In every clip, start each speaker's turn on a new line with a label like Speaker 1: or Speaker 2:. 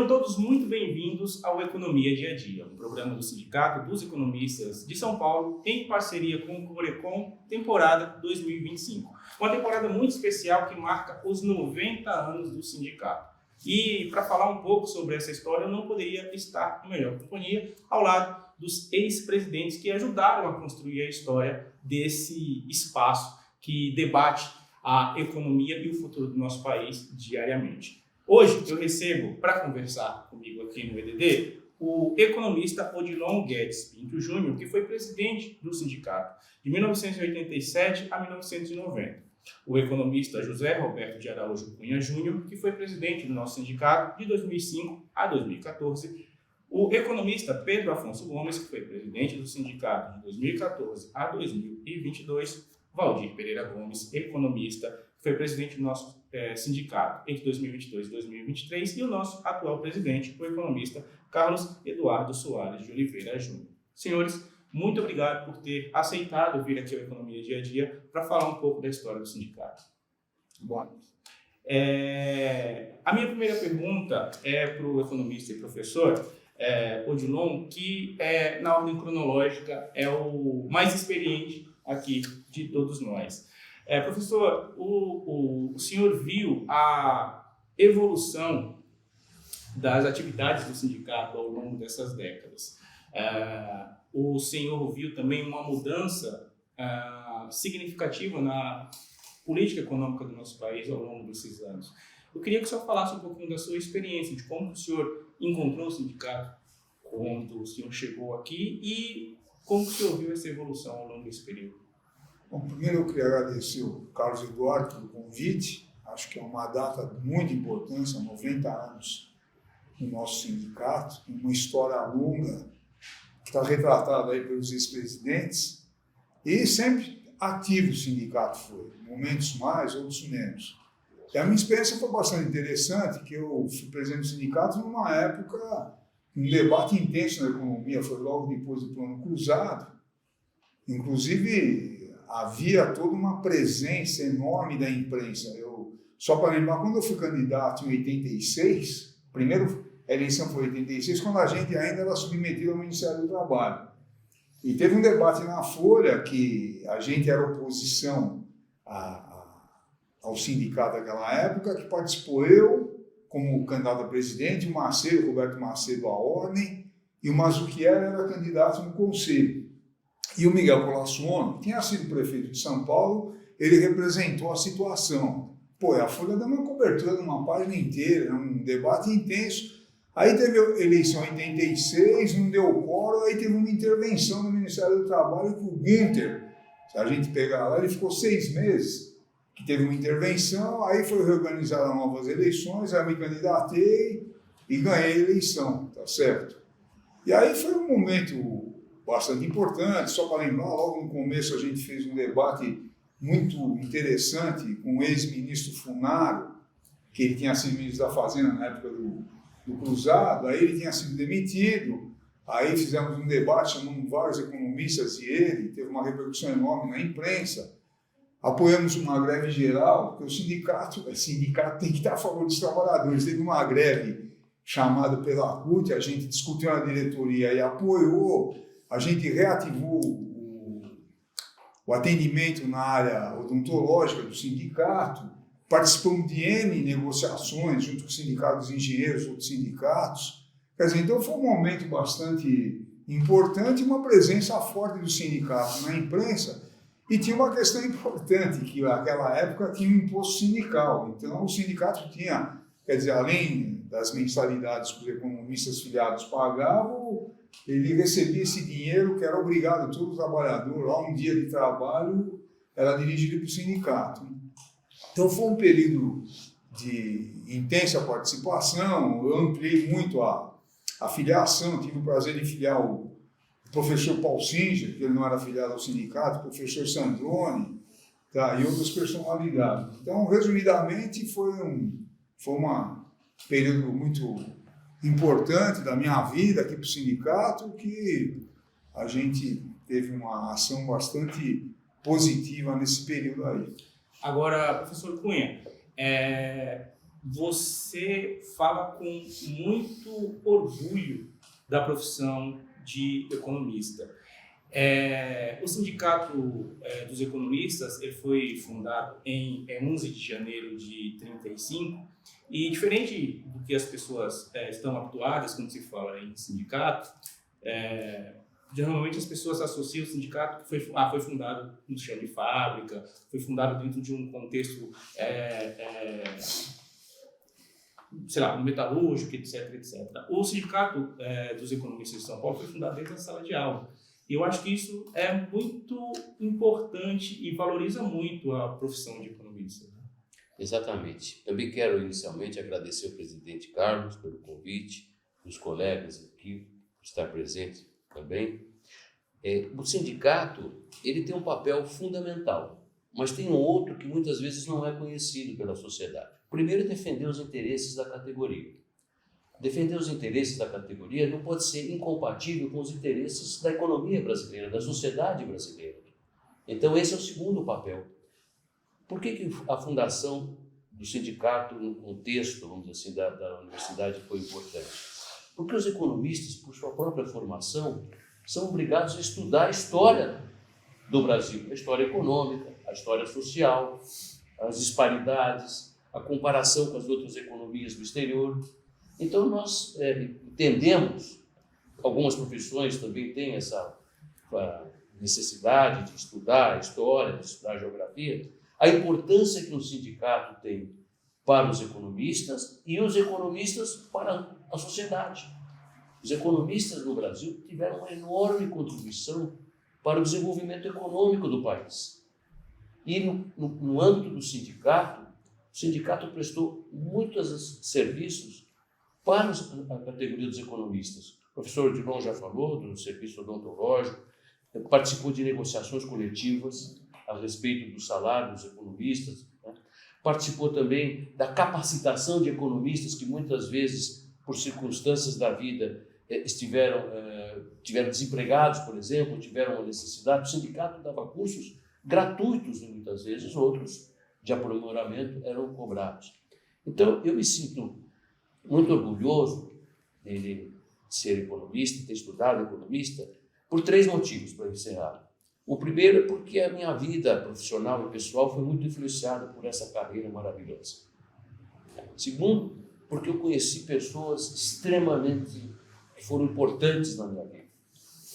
Speaker 1: Sejam todos muito bem-vindos ao Economia Dia a Dia, um programa do Sindicato dos Economistas de São Paulo, em parceria com o Corecon, temporada 2025. Uma temporada muito especial que marca os 90 anos do sindicato. E para falar um pouco sobre essa história, eu não poderia estar em melhor companhia ao lado dos ex-presidentes que ajudaram a construir a história desse espaço que debate a economia e o futuro do nosso país diariamente. Hoje eu recebo para conversar comigo aqui no EDD o economista Odilon Guedes Pinto Júnior, que foi presidente do sindicato de 1987 a 1990. O economista José Roberto de Araújo Cunha Júnior, que foi presidente do nosso sindicato de 2005 a 2014. O economista Pedro Afonso Gomes, que foi presidente do sindicato de 2014 a 2022. Valdir Pereira Gomes, economista, que foi presidente do nosso sindicato entre 2022 e 2023, e o nosso atual presidente, o economista Carlos Eduardo Soares de Oliveira Júnior. Senhores, muito obrigado por ter aceitado vir aqui ao Economia Dia a Dia para falar um pouco da história do sindicato. Bom, a minha primeira pergunta é para o economista e professor Odilon, que na ordem cronológica é o mais experiente aqui de todos nós. Professor, o senhor viu a evolução das atividades do sindicato ao longo dessas décadas. O senhor viu também uma mudança significativa na política econômica do nosso país ao longo desses anos. Eu queria que o senhor falasse um pouquinho da sua experiência, de como o senhor encontrou o sindicato quando o senhor chegou aqui e como o senhor viu essa evolução ao longo desse período.
Speaker 2: Bom, primeiro eu queria agradecer o Carlos Eduardo pelo convite. Acho que é uma data de muita importância, 90 anos do nosso sindicato, uma história longa que está retratada aí pelos ex-presidentes e sempre ativo o sindicato foi, momentos mais, outros menos. E a minha experiência foi bastante interessante, que eu fui presidente do sindicato numa época, um debate intenso na economia, foi logo depois do Plano Cruzado. Inclusive, havia toda uma presença enorme da imprensa. Só para lembrar, quando eu fui candidato em 86, primeiro a eleição foi em 86, quando a gente ainda era submetido ao Ministério do Trabalho. E teve um debate na Folha que a gente era oposição ao sindicato daquela época, que participou eu, como candidato a presidente, o Macedo, Roberto Macedo, a ordem, e o Mazzucchieri era candidato no conselho. E o Miguel Polassuono, que tinha sido prefeito de São Paulo, ele representou a situação. A Folha deu uma cobertura de uma página inteira, um debate intenso. Aí teve a eleição em 86, não deu quórum, aí teve uma intervenção no Ministério do Trabalho com o Günther. Se a gente pegar lá, ele ficou 6 meses, que teve uma intervenção, aí foi reorganizada novas eleições, aí eu me candidatei e ganhei a eleição, tá certo? E aí foi um momento bastante importante, só para lembrar, logo no começo a gente fez um debate muito interessante com o ex-ministro Funaro, que ele tinha sido ministro da Fazenda na época do Cruzado, aí ele tinha sido demitido, aí fizemos um debate chamando vários economistas e ele, teve uma repercussão enorme na imprensa, apoiamos uma greve geral, porque o sindicato tem que estar a favor dos trabalhadores, teve uma greve chamada pela CUT, a gente discutiu na diretoria e apoiou. A gente reativou o atendimento na área odontológica do sindicato, participamos de N negociações junto com o sindicato dos engenheiros, outros sindicatos. Quer dizer, então foi um momento bastante importante, uma presença forte do sindicato na imprensa, e tinha uma questão importante, que naquela época tinha um imposto sindical. Então o sindicato tinha, quer dizer, além das mensalidades que os economistas filiados pagavam, ele recebia esse dinheiro que era obrigado todo trabalhador, lá um dia de trabalho, era dirigido para o sindicato. Então foi um período de intensa participação, eu ampliei muito a filiação, tive o prazer de filiar o professor Paul Singer, que ele não era filiado ao sindicato, o professor Sandrone, e outras personalidades. Então, resumidamente, foi um período muito importante da minha vida aqui para o sindicato, que a gente teve uma ação bastante positiva nesse período aí.
Speaker 1: Agora, professor Cunha, você fala com muito orgulho da profissão de economista. O Sindicato dos Economistas ele foi fundado em 11 de janeiro de 35 e, diferente do que as pessoas estão habituadas quando se fala em sindicato, geralmente as pessoas associam o sindicato que foi fundado no chão de fábrica, foi fundado dentro de um contexto sei lá, metalúrgico, etc, etc. O Sindicato dos Economistas de São Paulo foi fundado dentro da sala de aula. E eu acho que isso é muito importante e valoriza muito a profissão de economista.
Speaker 3: Exatamente. Também quero inicialmente agradecer ao presidente Carlos pelo convite, os colegas aqui por estar presente também. O sindicato ele tem um papel fundamental, mas tem um outro que muitas vezes não é conhecido pela sociedade. Primeiro é defender os interesses da categoria. Defender os interesses da categoria não pode ser incompatível com os interesses da economia brasileira, da sociedade brasileira. Então esse é o segundo papel. Por que a fundação do sindicato no contexto, vamos dizer assim, da universidade foi importante? Porque os economistas, por sua própria formação, são obrigados a estudar a história do Brasil, a história econômica, a história social, as disparidades, a comparação com as outras economias do exterior. Então nós entendemos, algumas profissões também têm essa necessidade de estudar a história, de estudar a geografia, a importância que o sindicato tem para os economistas e os economistas para a sociedade. Os economistas no Brasil tiveram uma enorme contribuição para o desenvolvimento econômico do país. E no âmbito do sindicato, o sindicato prestou muitos serviços para a categoria dos economistas. O professor Odilon já falou do serviço odontológico, participou de negociações coletivas a respeito do salário dos economistas, né? Participou também da capacitação de economistas que muitas vezes, por circunstâncias da vida, tiveram desempregados, por exemplo, tiveram uma necessidade. O sindicato dava cursos gratuitos e muitas vezes outros de aprimoramento eram cobrados. Então, eu me sinto muito orgulhoso de ser economista, ter estudado economista, por 3 motivos para encerrar. O primeiro é porque a minha vida profissional e pessoal foi muito influenciada por essa carreira maravilhosa. Segundo, porque eu conheci pessoas extremamente que foram importantes na minha vida.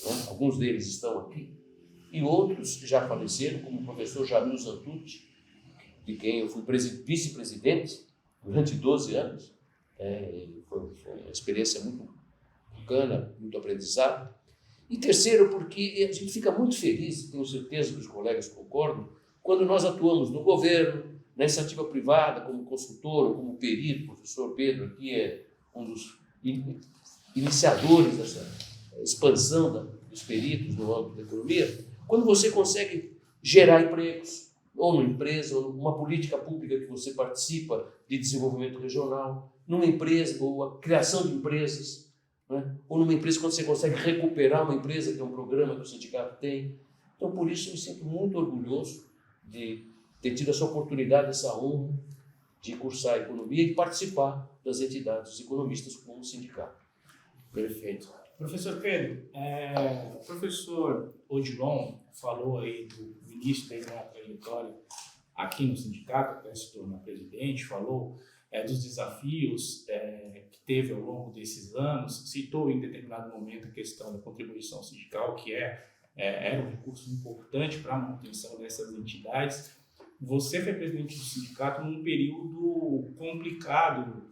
Speaker 3: Né? Alguns deles estão aqui e outros já faleceram, como o professor Jamil Zantucci, de quem eu fui vice-presidente durante 12 anos. Foi uma experiência muito bacana, muito aprendizado. E terceiro, porque a gente fica muito feliz, tenho certeza que os colegas concordam, quando nós atuamos no governo, na iniciativa privada, como consultor ou como perito. O professor Pedro aqui é um dos iniciadores dessa expansão dos peritos no âmbito da economia. Quando você consegue gerar empregos, ou numa empresa, ou numa política pública que você participa de desenvolvimento regional, numa empresa, ou a criação de empresas, né? Ou numa empresa quando você consegue recuperar uma empresa, que é um programa que o sindicato tem. Então, por isso, eu me sinto muito orgulhoso de ter tido essa oportunidade, essa honra de cursar economia e participar das entidades dos economistas como sindicato.
Speaker 1: Perfeito. Professor Pedro, o professor Odilon falou aí do início da trajetória aqui no sindicato, até se tornar presidente, falou dos desafios que teve ao longo desses anos, citou em determinado momento a questão da contribuição sindical, que era um recurso importante para a manutenção dessas entidades. Você foi presidente do sindicato num período complicado,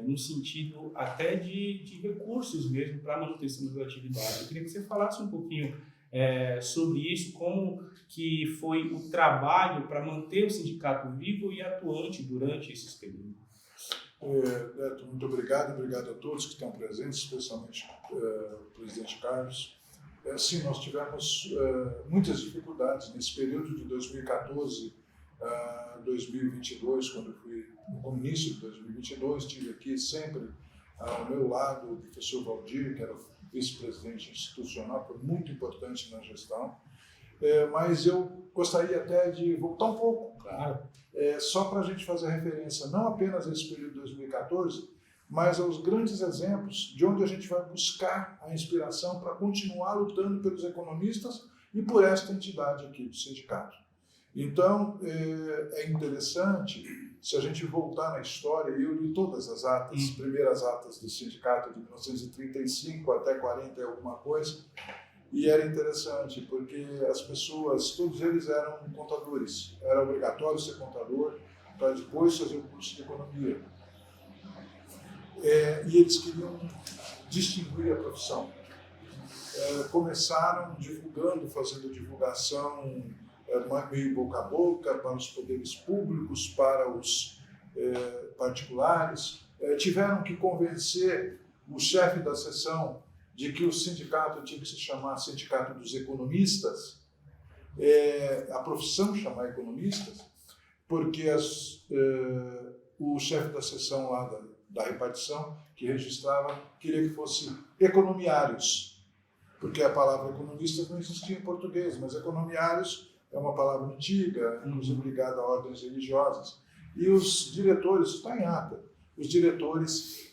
Speaker 1: no sentido até de recursos mesmo para a manutenção das atividades. Eu queria que você falasse um pouquinho sobre isso, como que foi o trabalho para manter o sindicato vivo e atuante durante esses períodos.
Speaker 4: Neto, muito obrigado a todos que estão presentes, especialmente o presidente Carlos. Sim, nós tivemos muitas dificuldades nesse período de 2014 a 2022, quando eu fui no início de 2022, estive aqui sempre ao meu lado o professor Valdir, que era o vice-presidente institucional, foi muito importante na gestão. mas eu gostaria até de voltar um pouco,
Speaker 1: Claro.
Speaker 4: só para a gente fazer referência não apenas a esse período de 2014, mas aos grandes exemplos de onde a gente vai buscar a inspiração para continuar lutando pelos economistas e por esta entidade aqui do sindicato. Então, é interessante, se a gente voltar na história, eu li todas as atas, primeiras atas do sindicato de 1935 até 40 e alguma coisa, e era interessante porque as pessoas, todos eles eram contadores, era obrigatório ser contador para depois fazer o curso de economia. E eles queriam distinguir a profissão. Começaram divulgando, fazendo divulgação meio boca a boca para os poderes públicos, para os particulares. Tiveram que convencer o chefe da seção de que o sindicato tinha que se chamar Sindicato dos Economistas, a profissão chamar economistas, porque o chefe da seção lá da repartição, que registrava, queria que fosse economiários, porque a palavra economistas não existia em português, mas economiários é uma palavra antiga, inclusive ligada a ordens religiosas. E os diretores, está em ata, os diretores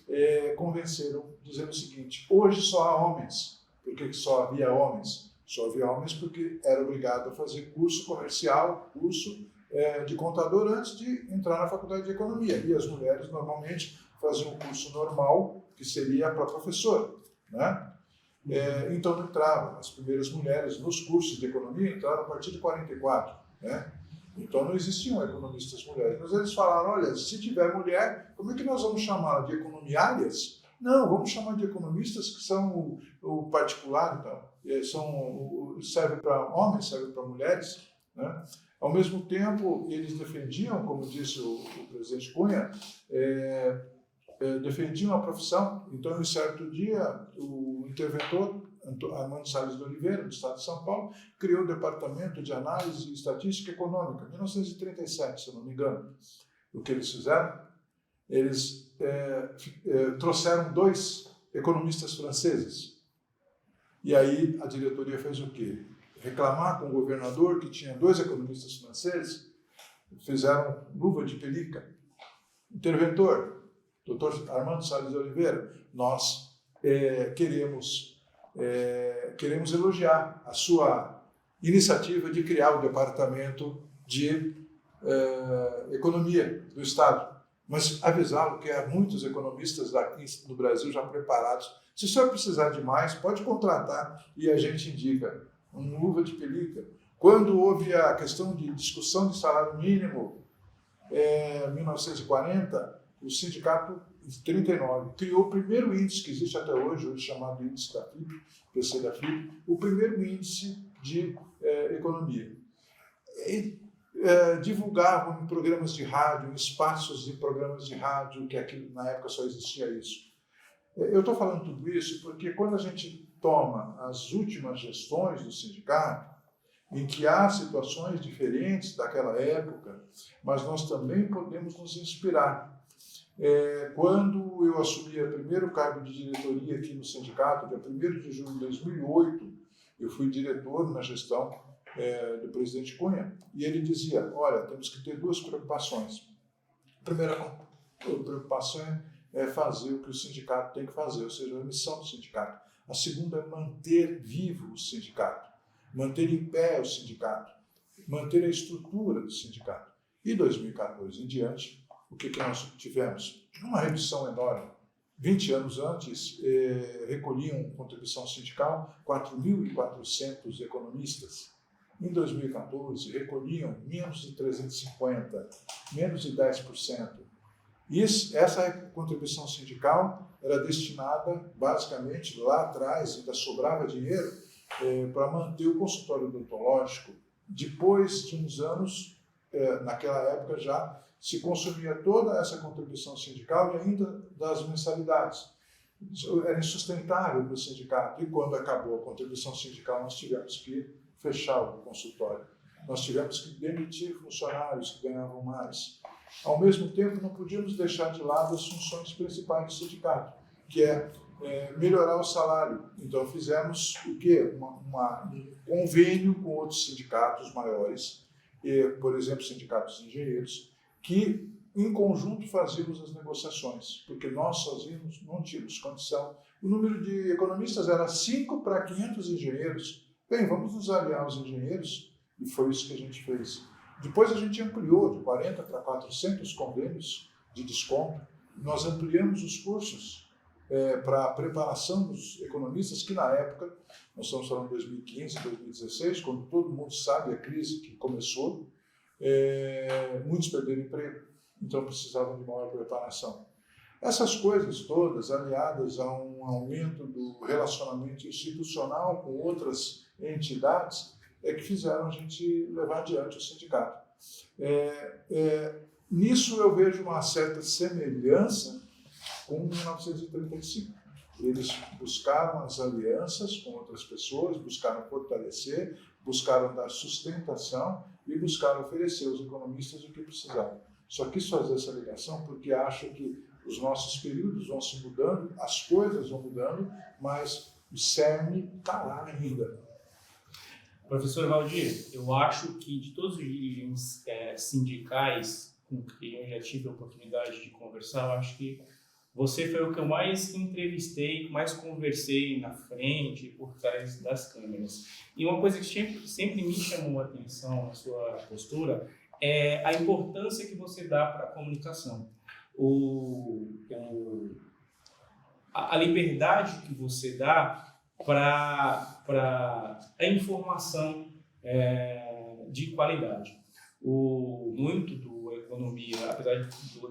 Speaker 4: convenceram, dizendo o seguinte: hoje só há homens. Por que só havia homens? Só havia homens porque era obrigado a fazer curso comercial, curso de contador antes de entrar na faculdade de economia. E as mulheres normalmente faziam um curso normal, que seria para professor, né? Então não entravam. As primeiras mulheres nos cursos de economia entraram a partir de 44, né? Então não existiam economistas mulheres. Mas eles falaram: olha, se tiver mulher, como é que nós vamos chamá-la? De economiárias? Não, vamos chamar de economistas, que são o particular, então. Serve para homens, serve para mulheres, né? Ao mesmo tempo, eles defendiam, como disse o presidente Cunha, defendiam a profissão. Então, em certo dia, o interventor, Armando Salles de Oliveira, do Estado de São Paulo, criou o Departamento de Análise e Estatística Econômica, em 1937, se eu não me engano. O que eles fizeram? Eles trouxeram 2 economistas franceses. E aí a diretoria fez o quê? Reclamar com o governador que tinha 2 economistas franceses, fizeram luva de pelica. Interventor, Dr. Armando Salles de Oliveira, nós queremos elogiar a sua iniciativa de criar o Departamento de Economia do Estado, mas avisá-lo que há muitos economistas aqui no Brasil já preparados. Se o senhor precisar de mais, pode contratar e a gente indica uma luva de pelica. Quando houve a questão de discussão de salário mínimo, em 1940, o sindicato, em 39, criou o primeiro índice que existe até hoje chamado índice da FIP, PC da FIP, o primeiro índice de economia. Divulgavam em programas de rádio, em espaços de programas de rádio, que aqui na época só existia isso. Eu estou falando tudo isso porque quando a gente toma as últimas gestões do sindicato, em que há situações diferentes daquela época, mas nós também podemos nos inspirar. Quando eu assumi o primeiro cargo de diretoria aqui no sindicato, dia 1º de junho de 2008, eu fui diretor na gestão do presidente Cunha, e ele dizia: olha, temos que ter 2 preocupações. A primeira preocupação é fazer o que o sindicato tem que fazer, ou seja, a missão do sindicato. A segunda é manter vivo o sindicato, manter em pé o sindicato, manter a estrutura do sindicato. E 2014 em diante, o que nós tivemos? Uma redução enorme. 20 anos antes, recolhiam contribuição sindical 4.400 economistas. Em 2014, recolhiam menos de 350, menos de 10%. Essa contribuição sindical era destinada, basicamente, lá atrás, ainda sobrava dinheiro para manter o consultório odontológico. Depois de uns anos, naquela época já, se consumia toda essa contribuição sindical e ainda das mensalidades. Era insustentável para o sindicato. E quando acabou a contribuição sindical, nós tivemos que fechar o consultório. Nós tivemos que demitir funcionários que ganhavam mais. Ao mesmo tempo, não podíamos deixar de lado as funções principais do sindicato, que é melhorar o salário. Então fizemos o quê? Um convênio com outros sindicatos maiores, por exemplo, sindicatos de engenheiros, que em conjunto fazíamos as negociações, porque nós sozinhos não tínhamos condição. O número de economistas era 5 para 500 engenheiros. Bem, vamos nos aliar aos engenheiros, e foi isso que a gente fez. Depois a gente ampliou de 40 para 400 convênios de desconto. Nós ampliamos os cursos para a preparação dos economistas, que na época, nós estamos falando de 2015, 2016, quando todo mundo sabe a crise que começou, muitos perderam emprego, então precisavam de maior preparação. Essas coisas todas, aliadas a um aumento do relacionamento institucional com outras entidades, que fizeram a gente levar adiante o sindicato. Nisso eu vejo uma certa semelhança com 1935. Eles buscaram as alianças com outras pessoas, buscaram fortalecer, buscaram dar sustentação e buscaram oferecer aos economistas o que precisavam. Só quis fazer essa ligação porque acho que os nossos períodos vão se mudando, as coisas vão mudando, mas o cerne está lá ainda.
Speaker 1: Professor Valdir, eu acho que de todos os dirigentes sindicais com quem eu já tive a oportunidade de conversar, eu acho que você foi o que eu mais entrevistei, mais conversei na frente, por trás das câmeras. E uma coisa que sempre me chamou a atenção na sua postura é a importância que você dá para a comunicação. A liberdade que você dá para a informação de qualidade. Muito do Economia, apesar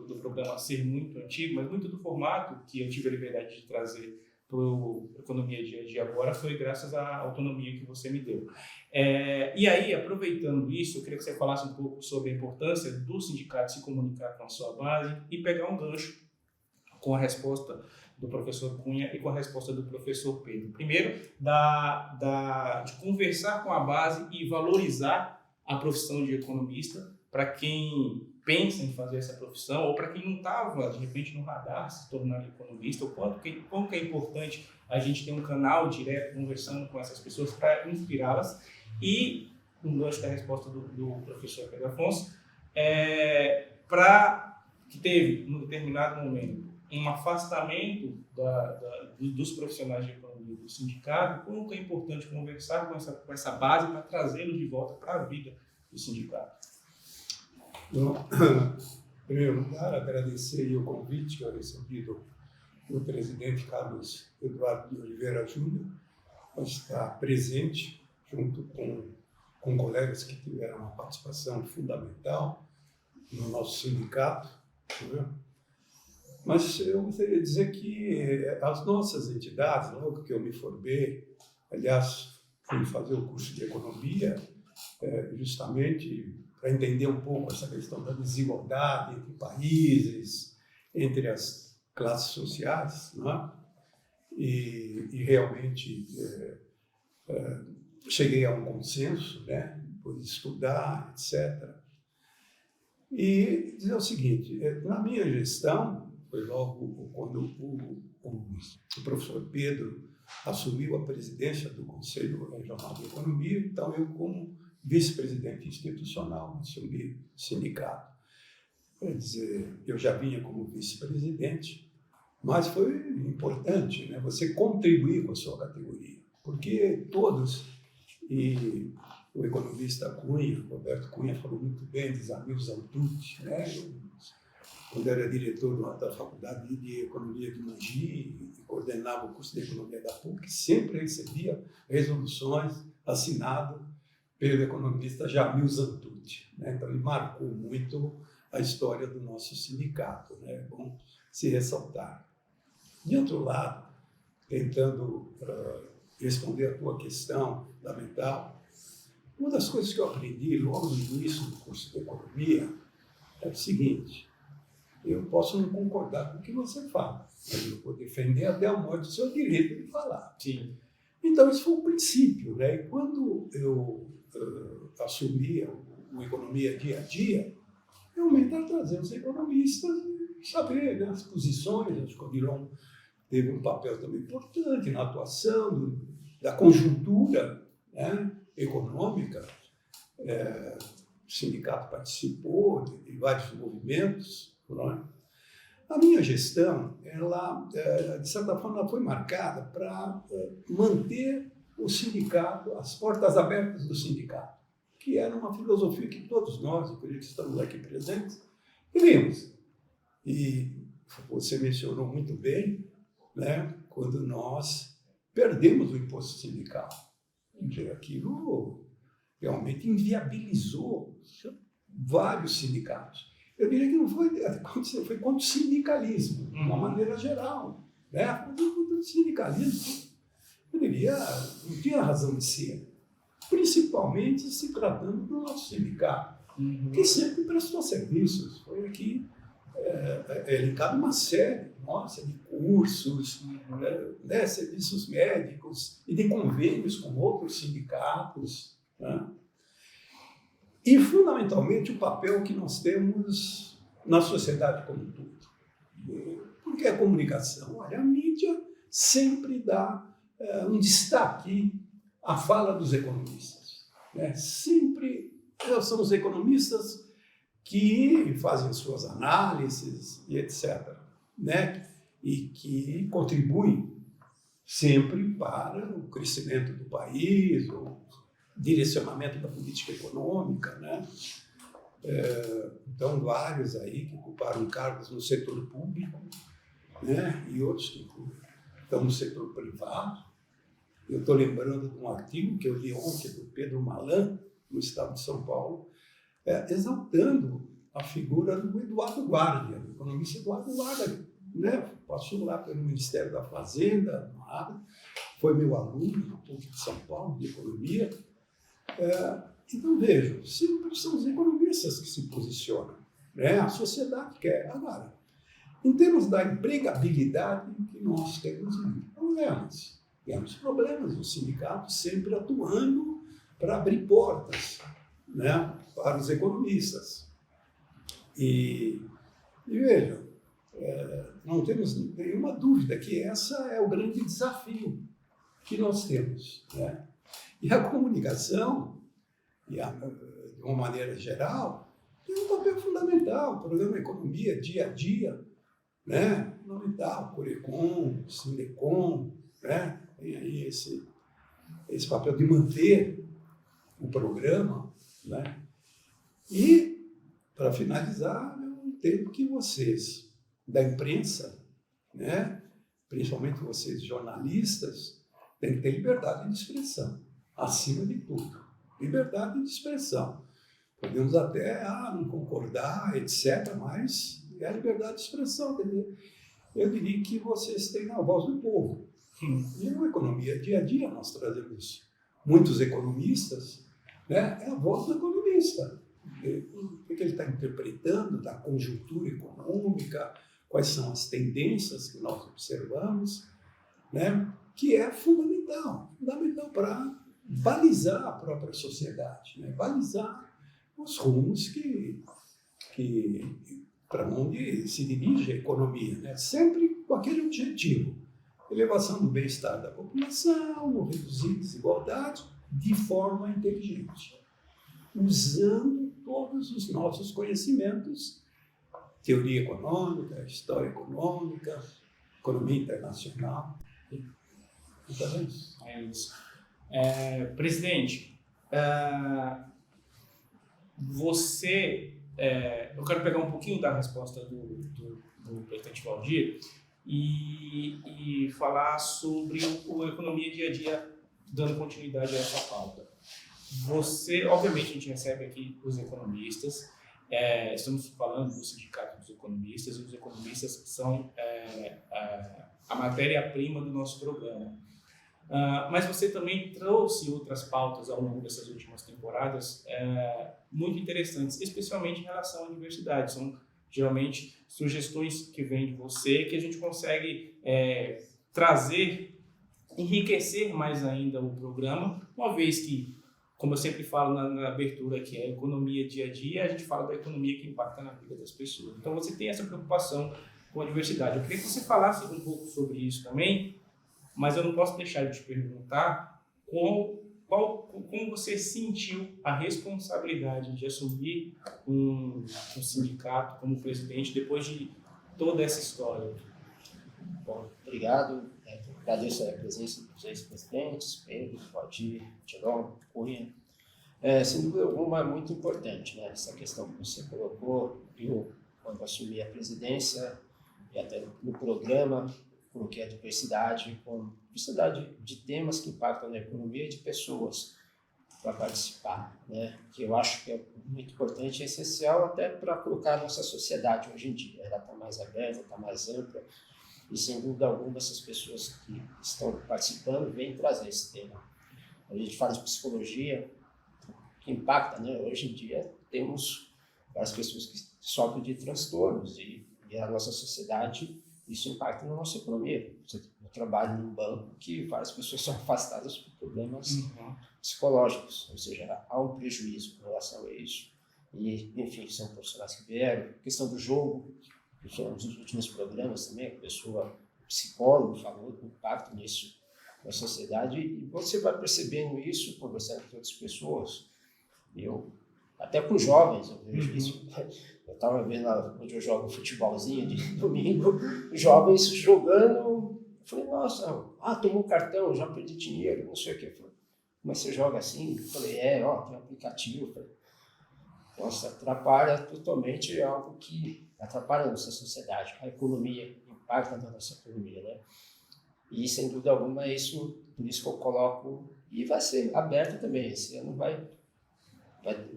Speaker 1: do programa ser muito antigo, mas muito do formato que eu tive a liberdade de trazer para o Economia Dia a Dia agora foi graças à autonomia que você me deu. E aí, aproveitando isso, eu queria que você falasse um pouco sobre a importância do sindicato se comunicar com a sua base e pegar um gancho com a resposta do professor Cunha e com a resposta do professor Pedro. Primeiro, de conversar com a base e valorizar a profissão de economista para quem pensa em fazer essa profissão ou para quem não estava, de repente, no radar se tornar economista, ou quanto que é importante a gente ter um canal direto conversando com essas pessoas para inspirá-las. E, um gancho da resposta do professor Pedro Afonso, que teve, num determinado momento, um afastamento dos profissionais de economia do sindicato, como é importante conversar com essa base para trazê-los de volta para a vida do sindicato.
Speaker 5: Então, em primeiro lugar, agradecer o convite que eu recebi do presidente Carlos Eduardo de Oliveira Júnior, para estar presente junto com colegas que tiveram uma participação fundamental no nosso sindicato. Né? Mas eu gostaria de dizer que as nossas entidades, logo que eu me formei, aliás, fui fazer o curso de economia, justamente para entender um pouco essa questão da desigualdade entre países, entre as classes sociais, né? E realmente cheguei a um consenso, né? Por estudar, etc. E dizer o seguinte, na minha gestão, foi logo quando o professor Pedro assumiu a presidência do Conselho Regional de Economia, então eu, como vice-presidente institucional, assumi o sindicato. Quer dizer, eu já vinha como vice-presidente, mas foi importante, né, você contribuir com a sua categoria, porque todos, e o economista Cunha, Roberto Cunha, falou muito bem dos amigos Altucci, né? Quando era diretor da Faculdade de Economia de Mogi e coordenava o curso de Economia da PUC, sempre recebia resoluções assinadas pelo economista Jamil Zantucci, né? Então, ele marcou muito a história do nosso sindicato, né? É bom se ressaltar. De outro lado, tentando responder a tua questão fundamental, uma das coisas que eu aprendi logo no início do curso de Economia é o seguinte: eu posso não concordar com o que você fala, mas eu vou defender até a morte o seu direito de falar.
Speaker 1: Sim.
Speaker 5: Então, isso foi um princípio, né? E quando eu assumi o Economia Dia a Dia, realmente era trazer os economistas e saber, né, as posições, acho que virou teve um papel também importante na atuação da conjuntura, né, econômica. O sindicato participou de vários movimentos. Não é? A minha gestão, ela, de certa forma, ela foi marcada para manter o sindicato, as portas abertas do sindicato, que era uma filosofia que todos nós, por isso que estamos aqui presentes, queríamos. E você mencionou muito bem, né, quando nós perdemos o imposto sindical. Aquilo realmente inviabilizou vários sindicatos. Eu diria que não foi contra o sindicalismo, de uma maneira geral. Né? Foi contra o sindicalismo. Eu diria, não tinha razão de ser. Principalmente se tratando do nosso sindicato, que sempre prestou serviços. Foi aqui elencado uma série de cursos, né, serviços médicos e de convênios com outros sindicatos. Né? E, fundamentalmente, o papel que nós temos na sociedade como um todo. Porque a comunicação, olha, a mídia sempre dá um destaque à fala dos economistas. Né? Sempre são os economistas que fazem suas análises e etc. Né? E que contribuem sempre para o crescimento do país, o direcionamento da política econômica. Né? Então, vários aí que ocuparam cargos no setor público, né? E outros que estão no setor privado. Eu estou lembrando de um artigo que eu li ontem do Pedro Malan, no estado de São Paulo, exaltando a figura do Eduardo Guardia, do economista Eduardo Guardia, né? Passou lá pelo Ministério da Fazenda, foi meu aluno na PUC de São Paulo, de economia. Então, vejam, sempre são os economistas que se posicionam. Né? A sociedade quer. Agora, em termos da empregabilidade que nós temos problemas. Temos problemas, o sindicato sempre atuando para abrir portas, né, para os economistas. E vejam, não temos nenhuma dúvida que esse é o grande desafio que nós temos. Né? E a comunicação, de uma maneira geral, tem um papel fundamental. O programa Economia Dia a Dia, né? Fundamental, Corecon, Sindecom, né? Tem aí esse papel de manter o programa. Né? E, para finalizar, eu entendo que vocês, da imprensa, né? Principalmente vocês jornalistas, têm que ter liberdade de expressão, acima de tudo. Liberdade de expressão. Podemos até não concordar, etc., mas é a liberdade de expressão. Quer dizer, eu diria que vocês têm a voz do povo. E na economia dia a dia nós trazemos muitos economistas, né? É a voz do economista. O que ele está interpretando da conjuntura econômica, quais são as tendências que nós observamos, né? Que é fundamental para balizar a própria sociedade, né? Balizar os rumos para onde se dirige a economia, né? Sempre com aquele objetivo: elevação do bem-estar da população, reduzir desigualdade de forma inteligente, usando todos os nossos conhecimentos, teoria econômica, história econômica, economia internacional. Então é isso.
Speaker 1: É isso. Presidente, eu quero pegar um pouquinho da resposta do presidente Valdir e falar sobre a economia dia a dia, dando continuidade a essa pauta. Obviamente, a gente recebe aqui os economistas, estamos falando do Sindicato dos Economistas, e os economistas são a matéria-prima do nosso programa. Mas você também trouxe outras pautas ao longo dessas últimas temporadas muito interessantes, especialmente em relação à diversidade. São geralmente sugestões que vêm de você, que a gente consegue trazer, enriquecer mais ainda o programa, uma vez que, como eu sempre falo na abertura, que é a economia dia a dia, a gente fala da economia que impacta na vida das pessoas. Então você tem essa preocupação com a diversidade. Eu queria que você falasse um pouco sobre isso também, mas eu não posso deixar de te perguntar como você sentiu a responsabilidade de assumir um sindicato como presidente depois de toda essa história.
Speaker 6: Bom, obrigado. Agradeço a presença dos ex-presidentes, Pedro, Valdir, Tirão, Cunha. Sem dúvida alguma, é muito importante, né, essa questão que você colocou. Eu, quando assumi a presidência, e até no programa, coloquei a diversidade como diversidade de temas que impactam na economia e de pessoas para participar, né? Que eu acho que é muito importante e essencial até para colocar a nossa sociedade hoje em dia. Ela está mais aberta, está mais ampla e, sem dúvida alguma, essas pessoas que estão participando vêm trazer esse tema. A gente fala de psicologia, que impacta, né? Hoje em dia temos várias pessoas que sofrem de transtornos e a nossa sociedade, isso impacta na nossa economia. Eu trabalho num banco que várias pessoas são afastadas por problemas psicológicos, ou seja, há um prejuízo com relação a isso. E, enfim, são profissionais que vieram. A questão do jogo, que falamos nos últimos programas também, a pessoa, o psicólogo falou do impacto nisso na sociedade, e você vai percebendo isso conversando com outras pessoas. Até com jovens eu vejo isso. Eu estava vendo lá onde eu jogo futebolzinho de domingo, jovens jogando. Eu falei, nossa, tomou um cartão, já perdi dinheiro, não sei o que. Eu falei, mas você joga assim? Eu falei, tem um aplicativo. Eu falei, nossa, atrapalha totalmente, é algo que atrapalha a nossa sociedade, a economia, impacta na nossa economia, né? E, sem dúvida alguma, isso, por isso que eu coloco, e vai ser aberto também, esse ano vai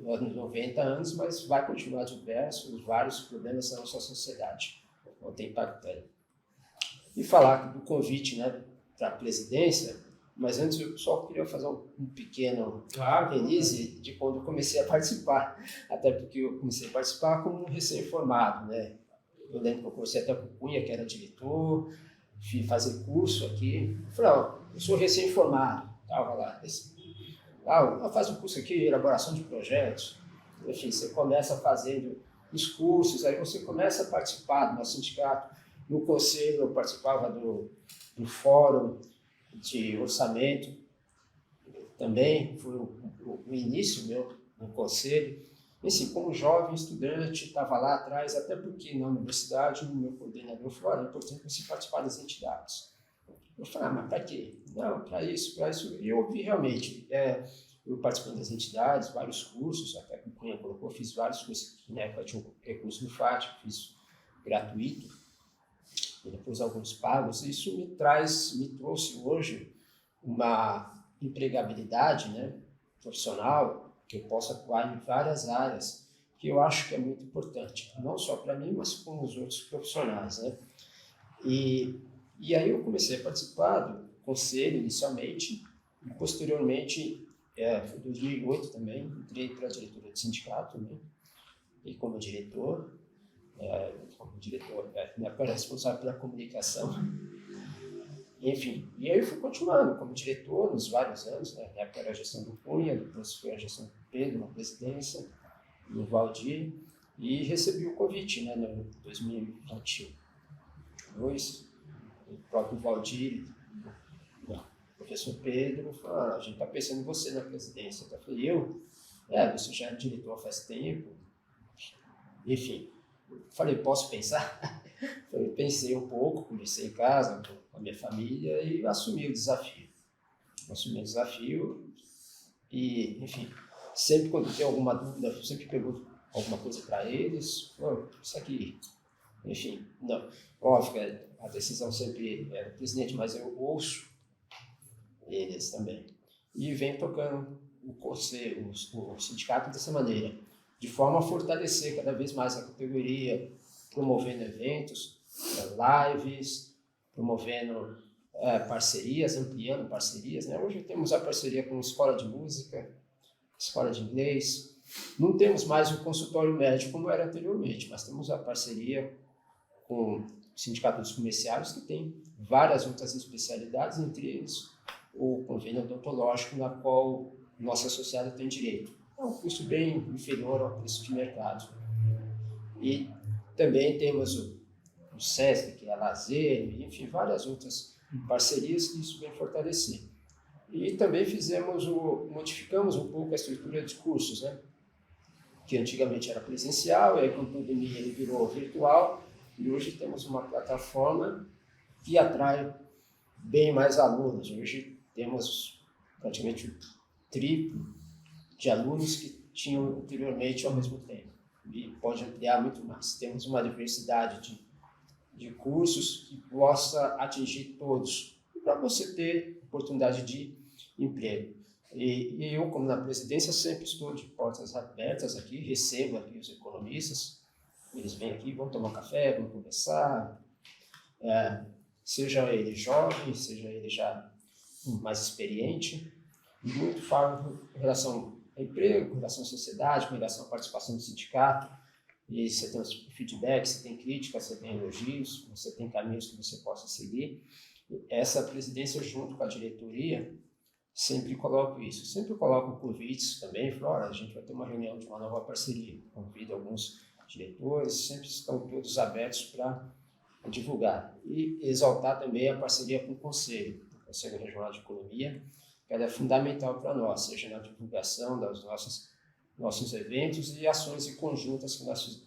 Speaker 6: nos 90 anos, mas vai continuar diversos, vários problemas na nossa sociedade, vão ter impactando. E falar do convite, né, para a presidência, mas antes eu só queria fazer um pequeno release de quando eu comecei a participar, até porque eu comecei a participar como um recém-formado, né? Eu lembro que eu comecei até com o Cunha, que era diretor, fui fazer curso aqui, eu falei, eu sou recém-formado, estava lá, faz um curso aqui, elaboração de projetos. Enfim, você começa fazendo os cursos, aí você começa a participar do nosso sindicato. No conselho, eu participava do fórum de orçamento, também foi o início meu no conselho. Assim, como jovem estudante, estava lá atrás, até porque na universidade, o meu coordenador falou, é importante você participar das entidades. Eu falei, mas para quê? Não, para isso. E eu vi realmente, eu participando das entidades, vários cursos, até que o Cunha colocou, fiz vários cursos, na época tinha um recurso no FAT, fiz gratuito, e depois alguns pagos. Isso me trouxe hoje uma empregabilidade, né, profissional, que eu possa atuar em várias áreas, que eu acho que é muito importante, não só para mim, mas com os outros profissionais, né? E aí eu comecei a participar do conselho inicialmente, e posteriormente, foi em 2008 também, entrei para a diretoria do sindicato, né? E como diretor, minha era responsável pela comunicação, enfim. E aí eu fui continuando como diretor nos vários anos, né? Na época era a gestão do Cunha, depois foi a gestão do Pedro na presidência, do Valdir, e recebi o convite, né, em 2021. O próprio Valdir, o professor Pedro, falou, a gente está pensando em você na presidência. Eu falei, você já é diretor faz tempo. Enfim, falei, posso pensar? Pensei um pouco, comecei em casa com a minha família e assumi o desafio. E, enfim, sempre quando tem alguma dúvida, eu sempre pergunto alguma coisa para eles. Isso aqui, enfim, não. Óbvio, a decisão sempre é do presidente, mas eu ouço eles também. E venho tocando o conselho, o sindicato dessa maneira, de forma a fortalecer cada vez mais a categoria, promovendo eventos, lives, promovendo parcerias, ampliando parcerias, né? Hoje temos a parceria com escola de música, escola de inglês. Não temos mais o consultório médico como era anteriormente, mas temos a parceria com o Sindicato dos Comerciários, que tem várias outras especialidades, entre eles o convênio odontológico, na qual nossa associada tem direito. É um custo bem inferior ao preço de mercado. E também temos o SESC, que é lazer, enfim, várias outras parcerias que isso vem fortalecer. E também modificamos um pouco a estrutura de cursos, né? Que antigamente era presencial, e aí com a pandemia ele virou virtual, e hoje temos uma plataforma que atrai bem mais alunos. Hoje temos praticamente o triplo de alunos que tinham anteriormente ao mesmo tempo, e pode ampliar muito mais. Temos uma diversidade de cursos que possa atingir todos, para você ter oportunidade de emprego. E eu, como na presidência, sempre estou de portas abertas aqui, recebo aqui os economistas, eles vêm aqui, vão tomar um café, vão conversar, seja ele jovem, seja ele já mais experiente, muito falo em relação ao emprego, com relação à sociedade, com relação à participação do sindicato, e você tem os feedbacks, você tem críticas, você tem elogios, você tem caminhos que você possa seguir. Essa presidência, junto com a diretoria, sempre coloco isso. Sempre coloco convites também, Flora, a gente vai ter uma reunião de uma nova parceria. Convido alguns diretores, sempre estão todos abertos para divulgar. E exaltar também a parceria com o Conselho Regional de Economia, que ela é fundamental para nós, seja na divulgação dos nossos eventos e ações conjuntas que